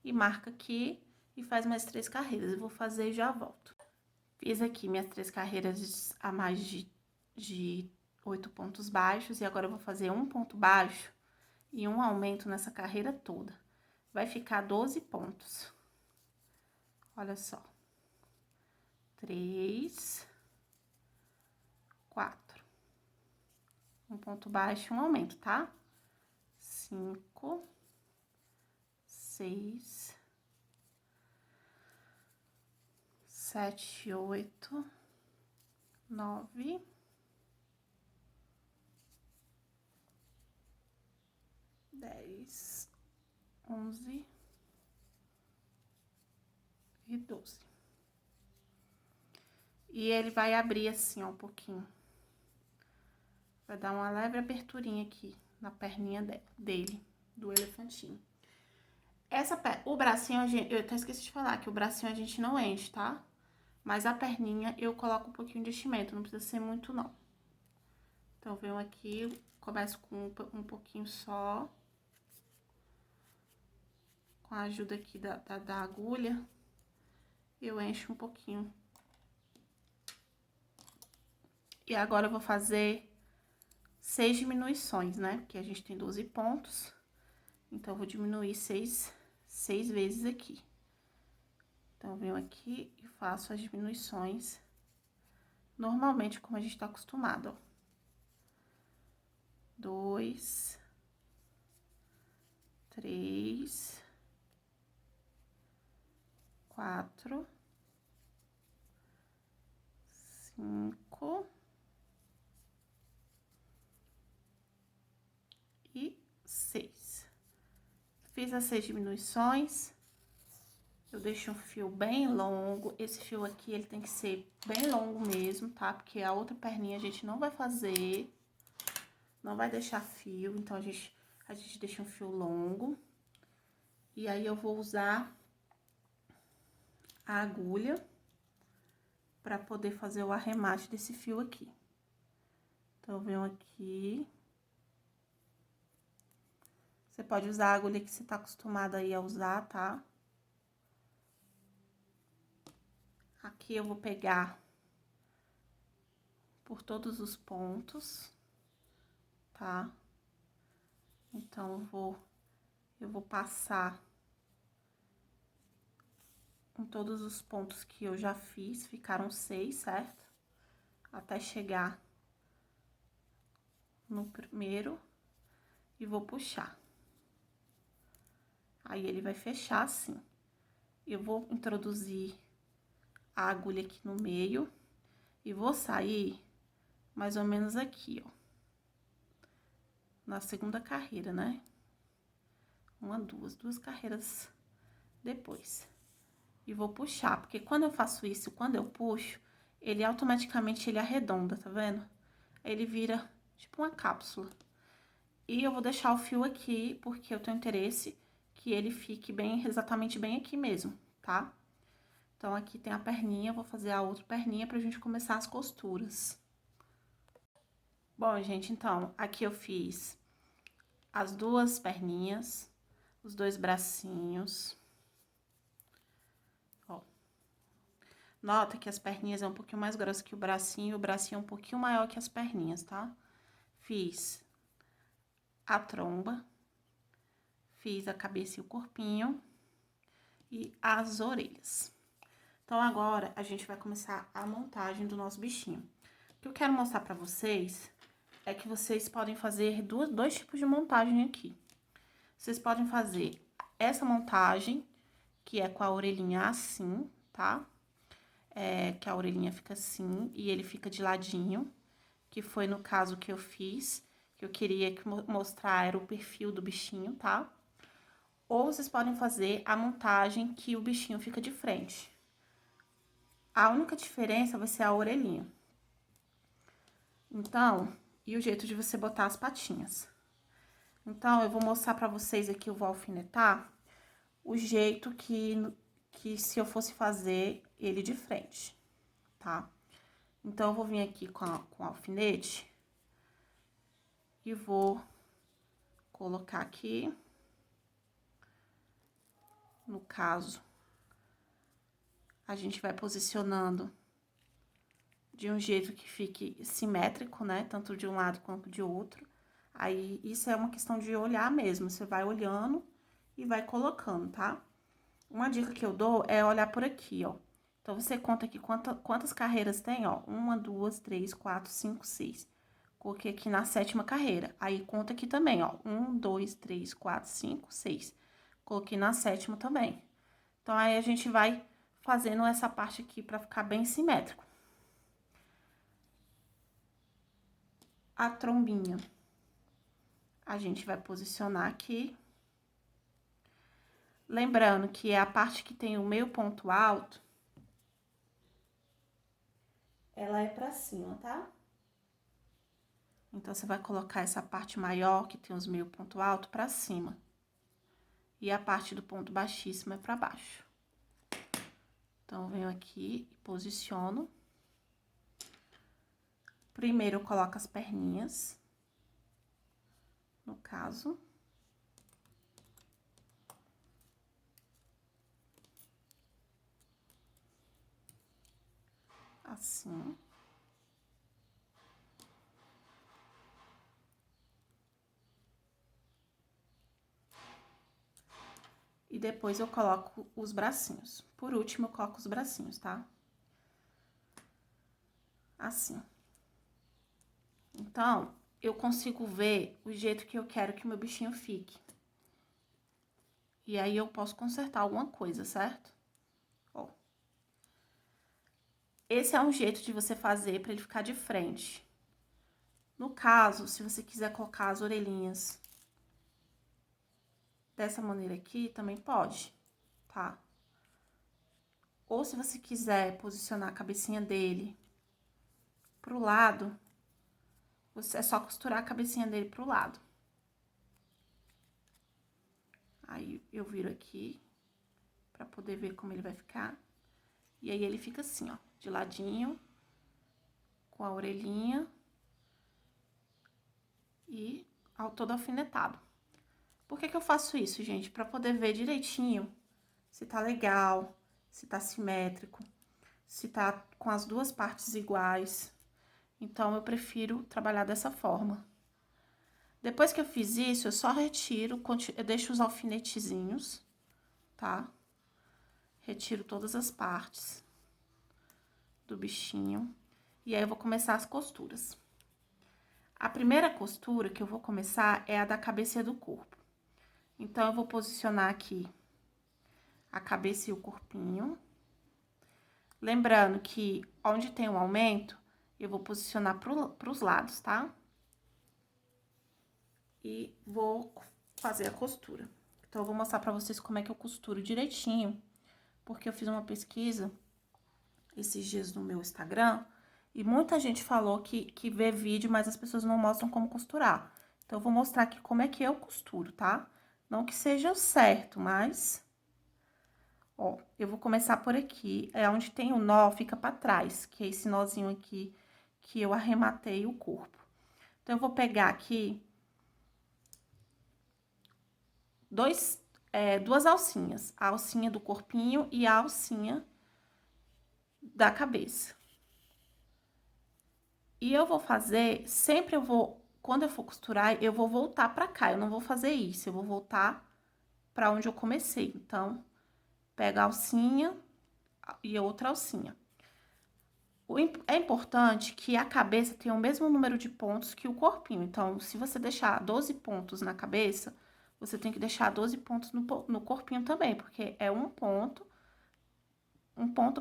e marca aqui e faz mais 3 carreiras. Eu vou fazer e já volto. Fiz aqui minhas 3 carreiras a mais de 8 pontos baixos e agora eu vou fazer um ponto baixo e um aumento nessa carreira toda. Vai ficar 12 pontos. Olha só. 3, 4. Um ponto baixo e um aumento, tá? 5, 6, 7, 8, 9, 10, 11 e 12. E ele vai abrir assim, ó, um pouquinho. Vai dar uma leve aberturinha aqui na perninha dele, do elefantinho. O bracinho, eu até esqueci de falar que o bracinho a gente não enche, tá? Mas a perninha eu coloco um pouquinho de enchimento, não precisa ser muito, não. Então, venho aqui, começo com um pouquinho só. Com a ajuda aqui da agulha, eu encho um pouquinho. E agora, eu vou fazer 6 diminuições, né? Porque a gente tem 12 pontos. Então, eu vou diminuir 6 vezes aqui. Então, eu venho aqui e faço as diminuições normalmente, como a gente tá acostumado, ó. 2, 3, 4, 5 e 6. Fiz as 6 diminuições. Eu deixo um fio bem longo. Esse fio aqui, ele tem que ser bem longo mesmo, tá? Porque a outra perninha a gente não vai fazer. Não vai deixar fio, então a gente deixa um fio longo. E aí, eu vou usar a agulha pra poder fazer o arremate desse fio aqui. Então, eu venho aqui. Você pode usar a agulha que você tá acostumada aí a usar, tá? Aqui eu vou pegar por todos os pontos, tá? Então, eu vou passar em todos os pontos que eu já fiz, ficaram 6, certo? Até chegar no primeiro e vou puxar. Aí, ele vai fechar assim. Eu vou introduzir a agulha aqui no meio e vou sair mais ou menos aqui, ó. Na segunda carreira, né? Duas carreiras depois. E vou puxar, porque quando eu faço isso, quando eu puxo, ele automaticamente ele arredonda, tá vendo? Ele vira tipo uma cápsula. E eu vou deixar o fio aqui, porque eu tenho interesse que ele fique bem, exatamente bem aqui mesmo, tá? Então, aqui tem a perninha, vou fazer a outra perninha pra gente começar as costuras. Bom, gente, então, aqui eu fiz as duas perninhas, os dois bracinhos. Ó. Nota que as perninhas é um pouquinho mais grossa que o bracinho é um pouquinho maior que as perninhas, tá? Fiz a tromba, fiz a cabeça e o corpinho e as orelhas. Então, agora, a gente vai começar a montagem do nosso bichinho. O que eu quero mostrar pra vocês é que vocês podem fazer dois tipos de montagem aqui. Vocês podem fazer essa montagem, que é com a orelhinha assim, tá? Que a orelhinha fica assim e ele fica de ladinho, que foi no caso que eu fiz, que eu queria mostrar era o perfil do bichinho, tá? Ou vocês podem fazer a montagem que o bichinho fica de frente. A única diferença vai ser a orelhinha. Então, e o jeito de você botar as patinhas. Então, eu vou mostrar pra vocês aqui, eu vou alfinetar o jeito que se eu fosse fazer ele de frente, tá? Então, eu vou vir aqui com o alfinete e vou colocar aqui. No caso, a gente vai posicionando de um jeito que fique simétrico, né? Tanto de um lado quanto de outro. Aí, isso é uma questão de olhar mesmo. Você vai olhando e vai colocando, tá? Uma dica que eu dou é olhar por aqui, ó. Então, você conta aqui quantas carreiras tem, ó. 1, 2, 3, 4, 5, 6. Coloquei aqui na 7ª carreira. Aí, conta aqui também, ó. 1, 2, 3, 4, 5, 6. Coloquei na 7ª também. Então, aí, a gente vai fazendo essa parte aqui pra ficar bem simétrico. A trombinha, a gente vai posicionar aqui. Lembrando que é a parte que tem o meio ponto alto, ela é pra cima, tá? Então, você vai colocar essa parte maior, que tem os meio ponto alto, pra cima. E a parte do ponto baixíssimo é pra baixo. Então, eu venho aqui e posiciono. Primeiro, eu coloco as perninhas, no caso. Assim. E depois eu coloco os bracinhos. Por último, eu coloco os bracinhos, tá? Assim. Então, eu consigo ver o jeito que eu quero que o meu bichinho fique. E aí, eu posso consertar alguma coisa, certo? esse é um jeito de você fazer para ele ficar de frente. No caso, se você quiser colocar as orelhinhas dessa maneira aqui, também pode, tá? Ou se você quiser posicionar a cabecinha dele pro lado, você é só costurar a cabecinha dele pro lado. Aí, eu viro aqui, pra poder ver como ele vai ficar. E aí, ele fica assim, ó, de ladinho, com a orelhinha e todo alfinetado. Por que que eu faço isso, gente? Pra poder ver direitinho se tá legal, se tá simétrico, se tá com as duas partes iguais. Então, eu prefiro trabalhar dessa forma. Depois que eu fiz isso, eu só retiro, eu deixo os alfinetezinhos, tá? Retiro todas as partes do bichinho. E aí, eu vou começar as costuras. A primeira costura que eu vou começar é a da cabeça do corpo. Então, eu vou posicionar aqui a cabeça e o corpinho. Lembrando que onde tem um aumento, eu vou posicionar pros lados, tá? E vou fazer a costura. Então, eu vou mostrar pra vocês como é que eu costuro direitinho, porque eu fiz uma pesquisa esses dias no meu Instagram, e muita gente falou que vê vídeo, mas as pessoas não mostram como costurar. Então, eu vou mostrar aqui como é que eu costuro, tá? Não que seja o certo, mas... Ó, eu vou começar por aqui, é onde tem o nó, fica pra trás, que é esse nozinho aqui que eu arrematei o corpo. Então, eu vou pegar aqui duas alcinhas, a alcinha do corpinho e a alcinha da cabeça. E eu vou fazer, sempre eu vou, quando eu for costurar, eu vou voltar pra cá, eu não vou fazer isso, eu vou voltar pra onde eu comecei. Então, pega a alcinha e outra alcinha. É importante que a cabeça tenha o mesmo número de pontos que o corpinho. Então, se você deixar 12 pontos na cabeça, você tem que deixar 12 pontos no corpinho também, porque é um ponto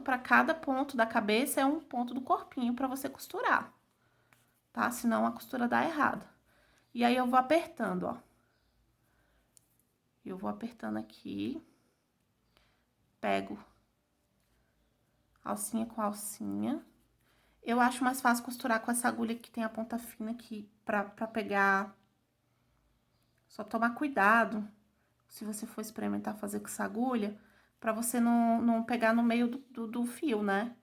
para cada ponto da cabeça, é um ponto do corpinho para você costurar, tá? Senão a costura dá errado. E aí, eu vou apertando, ó. Eu vou apertando aqui, pego alcinha com alcinha. Eu acho mais fácil costurar com essa agulha que tem a ponta fina aqui, pra pegar. Só tomar cuidado, se você for experimentar fazer com essa agulha, pra você não pegar no meio do fio, né?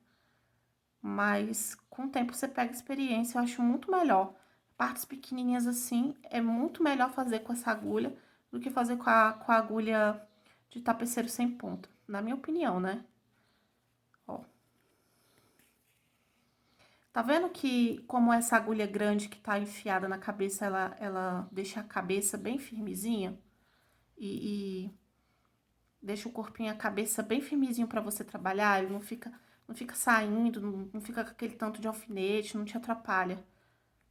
Mas com o tempo você pega experiência, eu acho muito melhor. Partes pequenininhas assim, é muito melhor fazer com essa agulha do que fazer com a agulha de tapeceiro sem ponta, na minha opinião, né? Ó. Tá vendo que como essa agulha grande que tá enfiada na cabeça, ela deixa a cabeça bem firmezinha? E deixa o corpinho e a cabeça bem firmezinho pra você trabalhar, ele não fica saindo, não fica com aquele tanto de alfinete, não te atrapalha.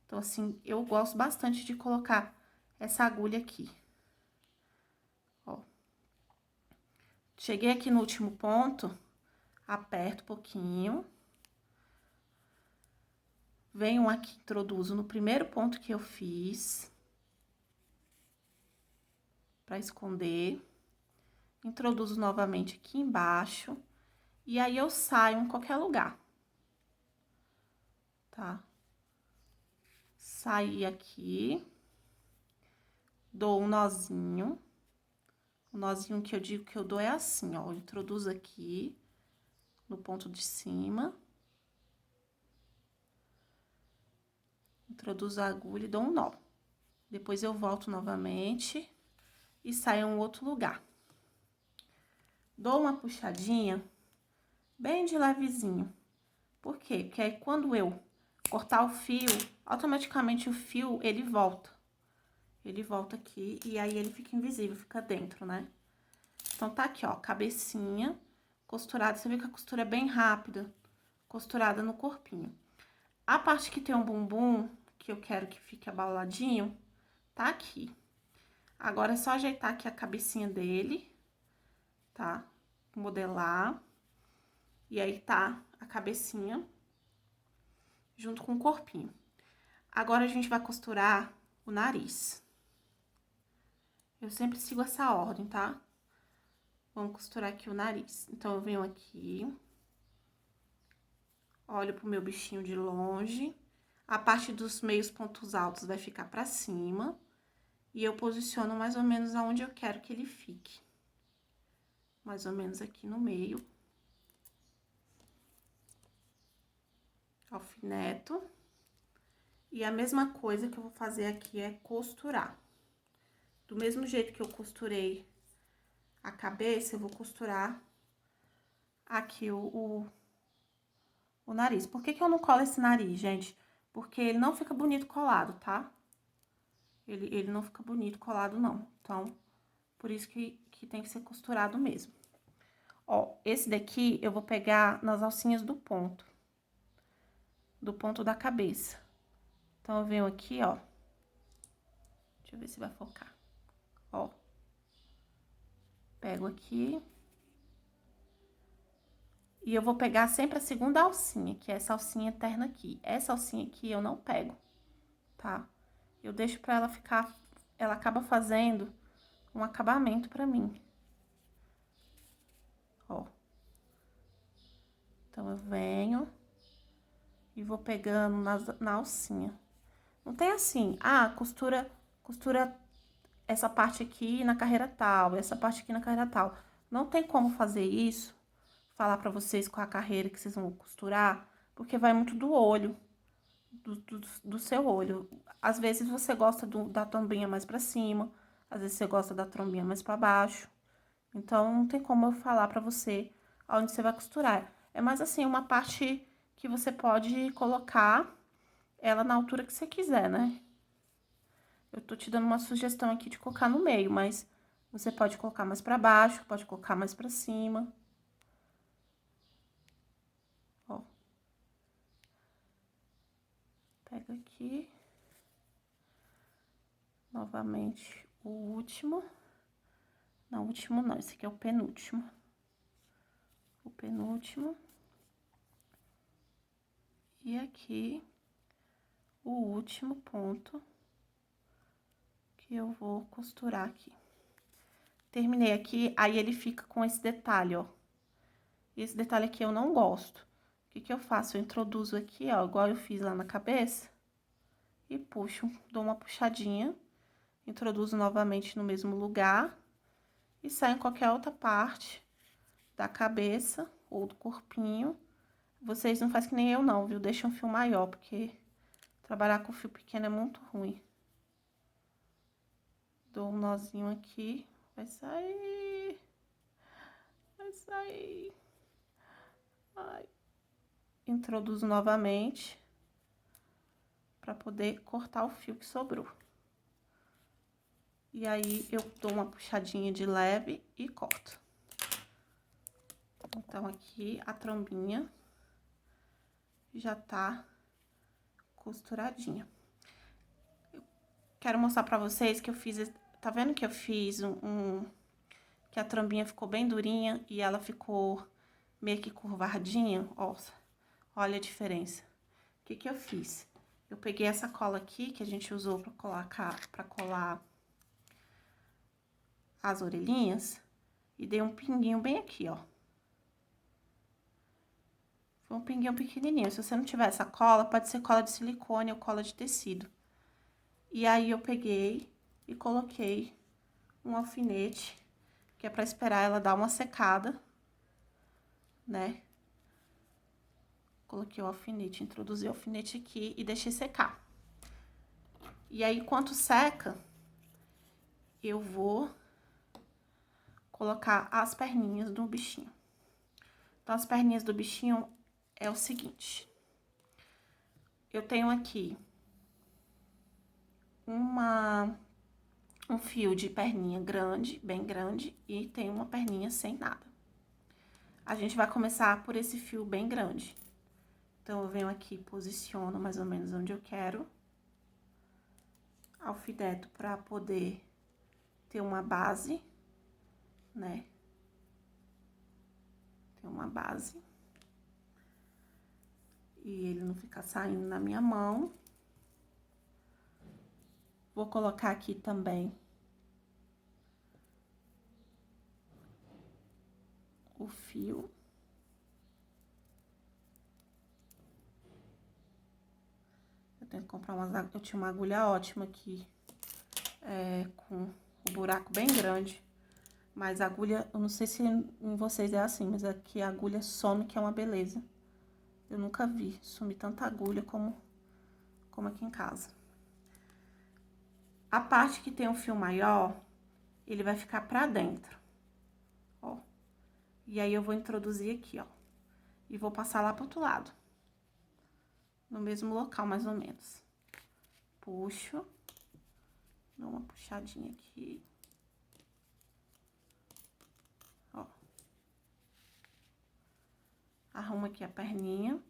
Então, assim, eu gosto bastante de colocar essa agulha aqui. Ó. Cheguei aqui no último ponto, aperto um pouquinho. Venho aqui, introduzo no primeiro ponto que eu fiz, pra esconder. Introduzo novamente aqui embaixo, e aí eu saio em qualquer lugar, tá? Saí aqui, dou um nozinho. O nozinho que eu digo que eu dou é assim, ó. Eu introduzo aqui no ponto de cima. Introduzo a agulha e dou um nó. Depois eu volto novamente e saio em um outro lugar. Dou uma puxadinha bem de levezinho. Por quê? Porque aí quando eu cortar o fio, automaticamente o fio, ele volta. Ele volta aqui e aí ele fica invisível, fica dentro, né? Então, tá aqui, ó, cabecinha costurada. Você vê que a costura é bem rápida, costurada no corpinho. A parte que tem um bumbum, que eu quero que fique abauladinho, tá aqui. Agora, é só ajeitar aqui a cabecinha dele, tá? Modelar. E aí, tá a cabecinha, junto com o corpinho. Agora, a gente vai costurar o nariz. Eu sempre sigo essa ordem, tá? Vamos costurar aqui o nariz. Então, eu venho aqui, olho pro meu bichinho de longe. A parte dos meios pontos altos vai ficar pra cima. E eu posiciono mais ou menos aonde eu quero que ele fique. Mais ou menos aqui no meio. Alfineto. E a mesma coisa que eu vou fazer aqui é costurar. Do mesmo jeito que eu costurei a cabeça, eu vou costurar aqui o nariz. Por que que eu não colo esse nariz, gente? Porque ele não fica bonito colado, tá? Ele não fica bonito colado, não. Então, por isso que tem que ser costurado mesmo. Ó, esse daqui eu vou pegar nas alcinhas do ponto da cabeça. Então, eu venho aqui, ó. Deixa eu ver se vai focar. Ó. Pego aqui. E eu vou pegar sempre a segunda alcinha, que é essa alcinha eterna aqui. Essa alcinha aqui eu não pego, tá? Eu deixo pra ela ficar... Ela acaba fazendo um acabamento pra mim. Ó. Então, eu venho e vou pegando na alcinha. Não tem assim, costura essa parte aqui na carreira tal, essa parte aqui na carreira tal. Não tem como fazer isso, falar pra vocês qual a carreira que vocês vão costurar, porque vai muito do olho, do seu olho. Às vezes você gosta da trombinha mais pra cima, às vezes você gosta da trombinha mais pra baixo. Então, não tem como eu falar pra você aonde você vai costurar. É mais assim, uma parte que você pode colocar ela na altura que você quiser, né? Eu tô te dando uma sugestão aqui de colocar no meio, mas você pode colocar mais pra baixo, pode colocar mais pra cima. Ó. Pega aqui. Novamente o último. Não, o último não, esse aqui é o penúltimo. O penúltimo. E aqui, o último ponto que eu vou costurar aqui. Terminei aqui, aí ele fica com esse detalhe, ó. Esse detalhe aqui eu não gosto. O que que eu faço? Eu introduzo aqui, ó, igual eu fiz lá na cabeça. E puxo, dou uma puxadinha. Introduzo novamente no mesmo lugar. E saio em qualquer outra parte da cabeça ou do corpinho. Vocês não fazem que nem eu não, viu? Deixa um fio maior, porque trabalhar com fio pequeno é muito ruim. Dou um nozinho aqui. Vai sair. Vai sair. Ai. Introduzo novamente para poder cortar o fio que sobrou. E aí, eu dou uma puxadinha de leve e corto. Então, aqui, a trombinha já tá costuradinha. Eu quero mostrar pra vocês que eu fiz... Tá vendo que eu fiz que a trombinha ficou bem durinha e ela ficou meio que curvadinha? Ó, olha a diferença. O que que eu fiz? Eu peguei essa cola aqui, que a gente usou pra colar as orelhinhas, e dei um pinguinho bem aqui, ó. Foi um pinguinho pequenininho. Se você não tiver essa cola, pode ser cola de silicone ou cola de tecido. E aí, eu peguei e coloquei um alfinete, que é pra esperar ela dar uma secada, né? Coloquei o alfinete, introduzi o alfinete aqui e deixei secar. E aí, enquanto seca, eu vou colocar as perninhas do bichinho. Então, as perninhas do bichinho é o seguinte. Eu tenho aqui um fio de perninha grande, bem grande, e tem uma perninha sem nada. A gente vai começar por esse fio bem grande. Então, eu venho aqui, posiciono mais ou menos onde eu quero. Alfineto pra poder ter uma base, né? Ter uma base. ficar saindo na minha mão. Vou colocar aqui também o fio. Eu tenho que comprar umas... Eu tinha uma agulha ótima aqui, com o buraco bem grande. Mas a agulha, eu não sei se em vocês é assim, mas aqui a agulha some, que é uma beleza. Eu nunca vi sumir tanta agulha como aqui em casa. A parte que tem um fio maior, ele vai ficar pra dentro, ó. E aí, eu vou introduzir aqui, ó. E vou passar lá pro outro lado. No mesmo local, mais ou menos. Puxo. Dou uma puxadinha aqui. Ó. Arrumo aqui a perninha.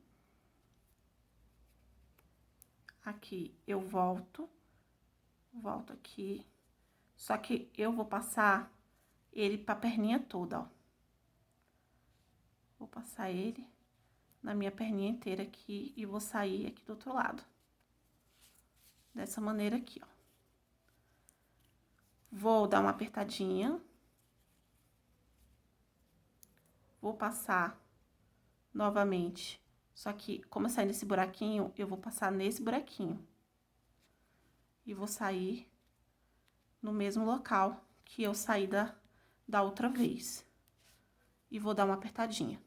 Aqui, eu volto. Volto aqui. Só que eu vou passar ele pra perninha toda, ó. Vou passar ele na minha perninha inteira aqui e vou sair aqui do outro lado. Dessa maneira aqui, ó. Vou dar uma apertadinha. Vou passar novamente. Só que, como eu saí nesse buraquinho, eu vou passar nesse buraquinho. E vou sair no mesmo local que eu saí da outra vez. E vou dar uma apertadinha.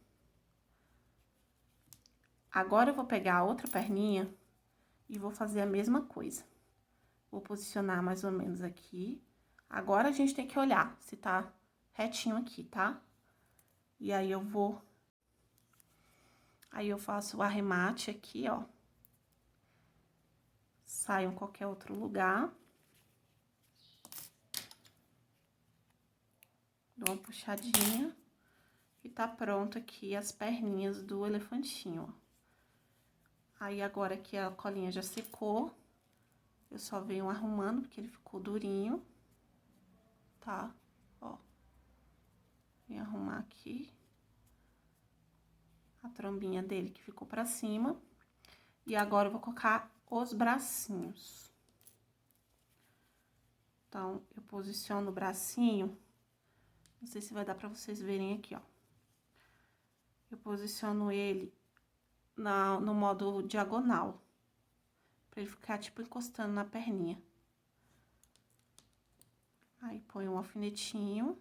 Agora, eu vou pegar a outra perninha e vou fazer a mesma coisa. Vou posicionar mais ou menos aqui. Agora, a gente tem que olhar se tá retinho aqui, tá? E aí, eu vou... Aí, eu faço o arremate aqui, ó. Saio em qualquer outro lugar. Dou uma puxadinha. E tá pronto aqui as perninhas do elefantinho, ó. Aí, agora que a colinha já secou, eu só venho arrumando, porque ele ficou durinho, tá? Ó. Vem arrumar aqui a trombinha dele que ficou pra cima. E agora, eu vou colocar os bracinhos. Então, eu posiciono o bracinho, não sei se vai dar pra vocês verem aqui, ó. Eu posiciono ele no modo diagonal, pra ele ficar, tipo, encostando na perninha. Aí, põe um alfinetinho.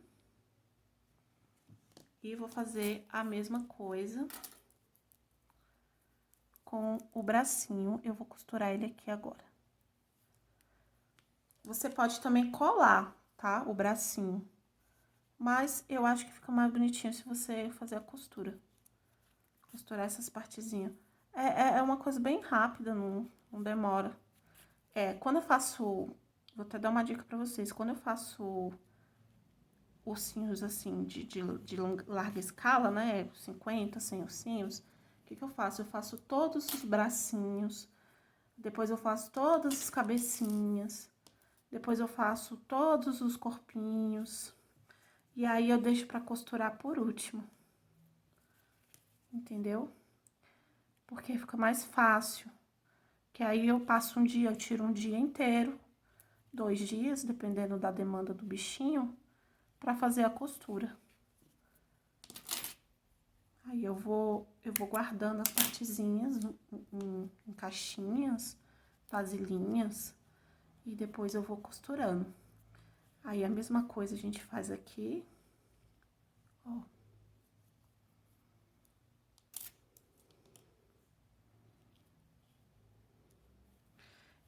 E vou fazer a mesma coisa com o bracinho. Eu vou costurar ele aqui agora. Você pode também colar, tá? O bracinho. Mas eu acho que fica mais bonitinho se você fazer a costura. Costurar essas partezinhas. É uma coisa bem rápida, não demora. Quando eu faço... Vou até dar uma dica pra vocês. Quando eu faço ursinhos, assim, de larga escala, né? 50, 100 ursinhos. O que eu faço? Eu faço todos os bracinhos. Depois eu faço todas as cabecinhas. Depois eu faço todos os corpinhos. E aí, eu deixo pra costurar por último. Entendeu? Porque fica mais fácil. Que aí, eu passo um dia, eu tiro um dia inteiro. 2 dias, dependendo da demanda do bichinho, pra fazer a costura. Aí, eu vou guardando as partezinhas em caixinhas, vasilhinhas. E depois eu vou costurando. Aí, a mesma coisa a gente faz aqui, ó.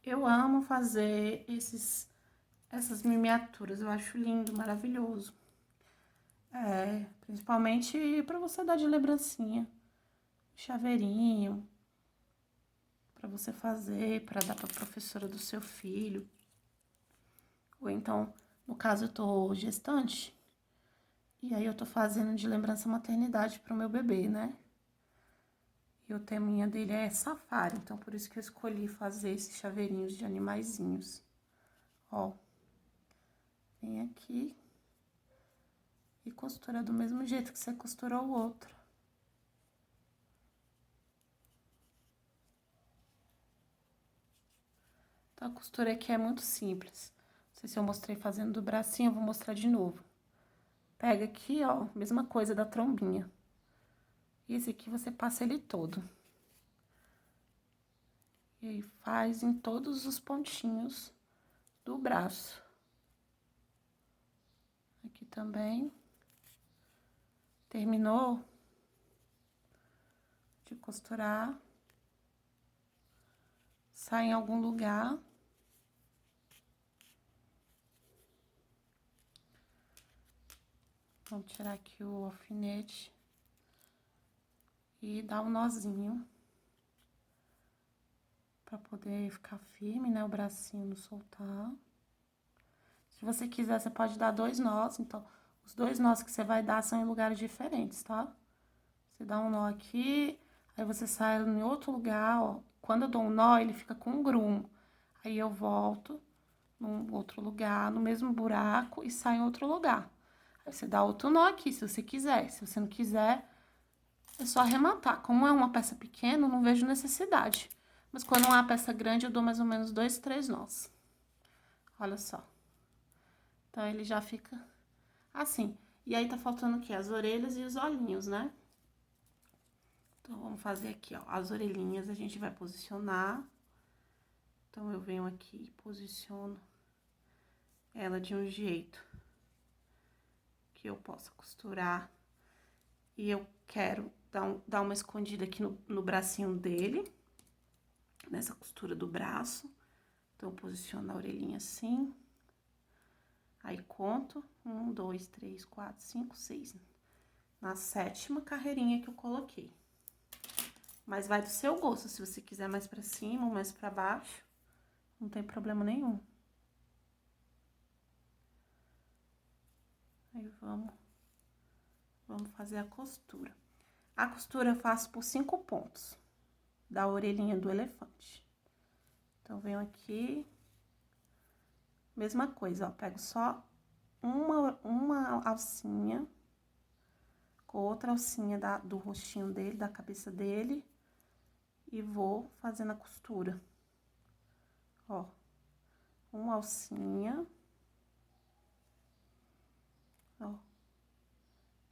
Eu amo fazer essas miniaturas, eu acho lindo, maravilhoso. Principalmente pra você dar de lembrancinha. Chaveirinho, pra você fazer, pra dar pra professora do seu filho. Ou então, no caso, eu tô gestante, e aí eu tô fazendo de lembrança maternidade pro meu bebê, né? E o teminha dele é safari, então por isso que eu escolhi fazer esses chaveirinhos de animaizinhos. Ó, vem aqui e costura do mesmo jeito que você costurou o outro. Então, a costura aqui é muito simples. Não sei se eu mostrei fazendo do bracinho, eu vou mostrar de novo. Pega aqui, ó, mesma coisa da trombinha. E esse aqui você passa ele todo. E aí, faz em todos os pontinhos do braço. Aqui também. Terminou de costurar. Sai em algum lugar. Vamos tirar aqui o alfinete. E dar um nozinho. Pra poder ficar firme, né? O bracinho não soltar. Se você quiser, você pode dar 2 nós. Então, os 2 nós que você vai dar são em lugares diferentes, tá? Você dá um nó aqui, aí você sai em outro lugar, ó. Quando eu dou um nó, ele fica com um grumo. Aí eu volto num outro lugar, no mesmo buraco e saio em outro lugar. Aí você dá outro nó aqui, se você quiser. Se você não quiser, é só arrematar. Como é uma peça pequena, eu não vejo necessidade. Mas quando é uma peça grande, eu dou mais ou menos 2, 3 nós. Olha só. Então, ele já fica assim. E aí, tá faltando o quê? As orelhas e os olhinhos, né? Então, vamos fazer aqui, ó. As orelhinhas a gente vai posicionar. Então, eu venho aqui e posiciono ela de um jeito que eu possa costurar. E eu quero dar uma escondida aqui no bracinho dele, nessa costura do braço. Então, eu posiciono a orelhinha assim. Aí, conto 1, 2, 3, 4, 5, 6. Na 7ª carreirinha que eu coloquei. Mas vai do seu gosto, se você quiser mais pra cima ou mais pra baixo, não tem problema nenhum. Aí, vamos fazer a costura. A costura eu faço por 5 pontos da orelhinha do elefante. Então, venho aqui, mesma coisa, ó, pego só uma alcinha com outra alcinha do rostinho dele, da cabeça dele, e vou fazendo a costura. Ó, uma alcinha, ó,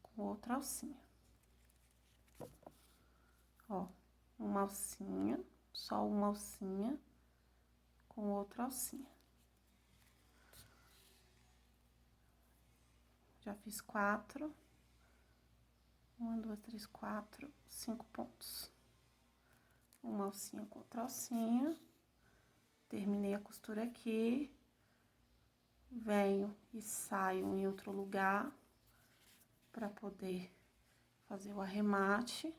com outra alcinha. Ó, uma alcinha, só uma alcinha, com outra alcinha. Já fiz 4. 1, 2, 3, 4, 5 pontos. Uma alcinha com outra alcinha. Terminei a costura aqui. Venho e saio em outro lugar para poder fazer o arremate.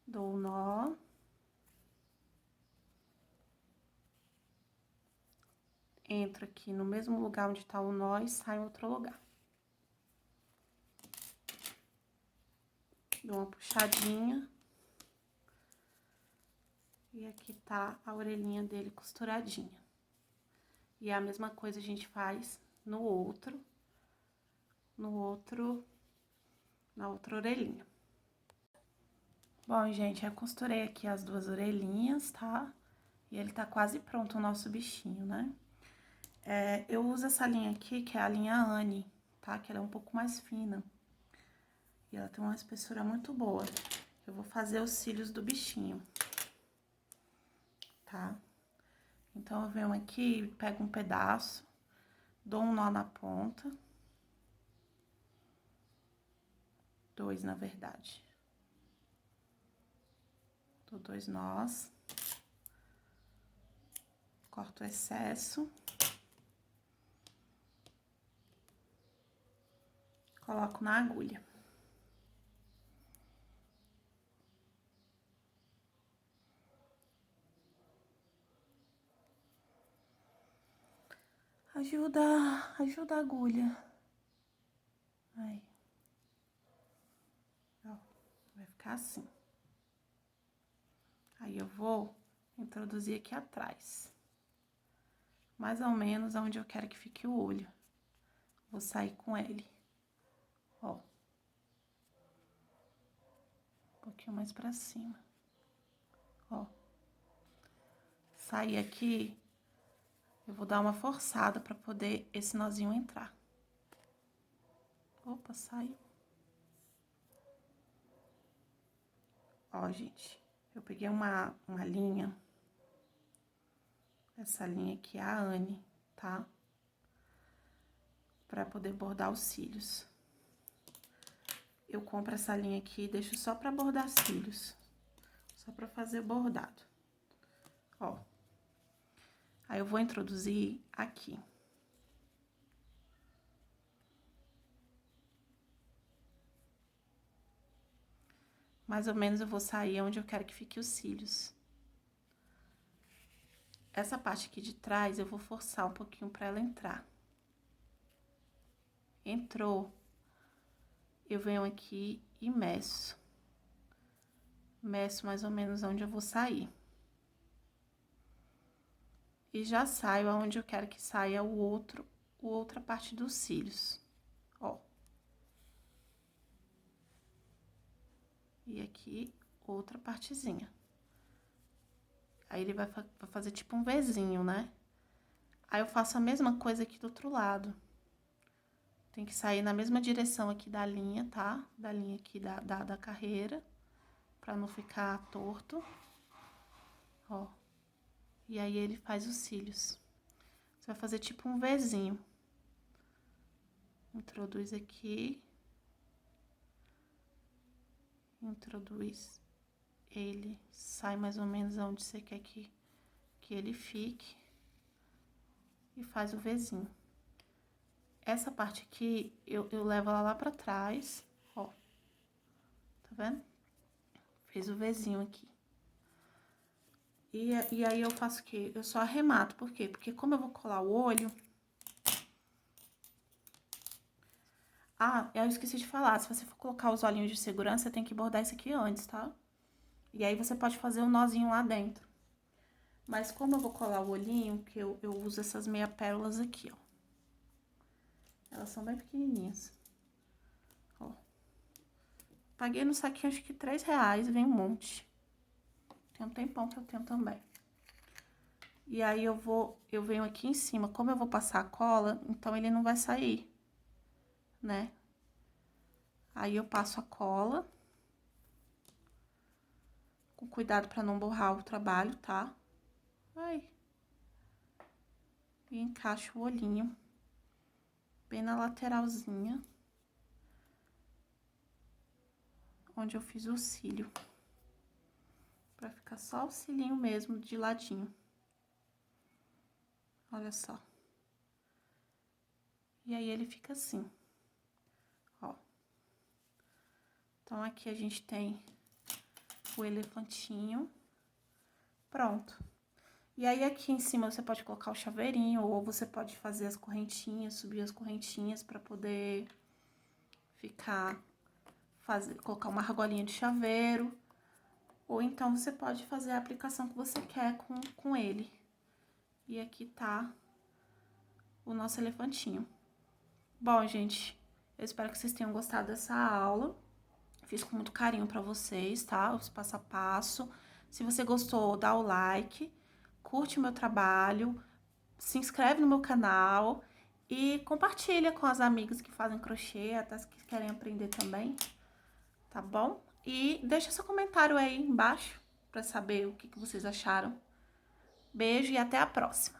Dou o nó. Entro aqui no mesmo lugar onde tá o nó e saio em outro lugar. Dou uma puxadinha. E aqui tá a orelhinha dele costuradinha. E a mesma coisa a gente faz na outra orelhinha. Bom, gente, eu costurei aqui as 2 orelhinhas, tá? E ele tá quase pronto o nosso bichinho, né? Eu uso essa linha aqui, que é a linha Anne, tá? Que ela é um pouco mais fina. E ela tem uma espessura muito boa. Eu vou fazer os cílios do bichinho, tá? Então, eu venho aqui, pego um pedaço, dou um nó na ponta. 2, na verdade. Dou 2 nós. Corto o excesso. Coloco na agulha. Ajuda a agulha. Aí. Ó, vai ficar assim. Aí, eu vou introduzir aqui atrás. Mais ou menos onde eu quero que fique o olho. Vou sair com ele. Ó. Um pouquinho mais pra cima. Ó. sair aqui, eu vou dar uma forçada pra poder esse nozinho entrar. Opa, saiu. Ó, gente, eu peguei uma linha. Essa linha aqui é a Anne, tá? Pra poder bordar os cílios. Eu compro essa linha aqui e deixo só pra bordar cílios. Só pra fazer o bordado. Ó. Aí eu vou introduzir aqui. Mais ou menos eu vou sair onde eu quero que fique os cílios. Essa parte aqui de trás eu vou forçar um pouquinho pra ela entrar. Entrou. Eu venho aqui e meço. Meço mais ou menos onde eu vou sair. E já saio aonde eu quero que saia outra parte dos cílios. Ó. E aqui, outra partezinha. Aí, ele vai fazer tipo um Vzinho, né? Aí, eu faço a mesma coisa aqui do outro lado. Tem que sair na mesma direção aqui da linha, tá? Da linha aqui da carreira. Pra não ficar torto. Ó. E aí, ele faz os cílios. Você vai fazer tipo um Vzinho. Introduz aqui. Introduz ele, sai mais ou menos onde você quer que ele fique. E faz o Vzinho. Essa parte aqui, eu levo ela lá pra trás, ó. Tá vendo? Fiz o Vzinho aqui. E aí, eu faço o quê? Eu só arremato, por quê? Porque como eu vou colar o olho... Ah, eu esqueci de falar, se você for colocar os olhinhos de segurança, você tem que bordar isso aqui antes, tá? E aí, você pode fazer um nozinho lá dentro. Mas como eu vou colar o olhinho, que eu uso essas meia pérolas aqui, ó. Elas são bem pequenininhas. Ó. Paguei no saquinho, acho que R$3, vem um monte. Tem um tempão que eu tenho também. E aí, eu venho aqui em cima. Como eu vou passar a cola, então ele não vai sair, né? Aí, eu passo a cola. Com cuidado pra não borrar o trabalho, tá? Ai. E encaixo o olhinho. Bem na lateralzinha. Onde eu fiz o cílio. Pra ficar só o cílinho mesmo, de ladinho. Olha só. E aí, ele fica assim. Ó. Então, aqui a gente tem o elefantinho. Pronto. E aí, aqui em cima, você pode colocar o chaveirinho, ou você pode fazer as correntinhas, subir as correntinhas pra poder ficar... colocar uma argolinha de chaveiro. Ou então, você pode fazer a aplicação que você quer com ele. E aqui tá o nosso elefantinho. Bom, gente, eu espero que vocês tenham gostado dessa aula. Fiz com muito carinho pra vocês, tá? Os passo a passo. Se você gostou, dá o like, curte o meu trabalho, se inscreve no meu canal e compartilha com as amigas que fazem crochê, até as que querem aprender também, tá bom? E deixa seu comentário aí embaixo pra saber o que vocês acharam. Beijo e até a próxima!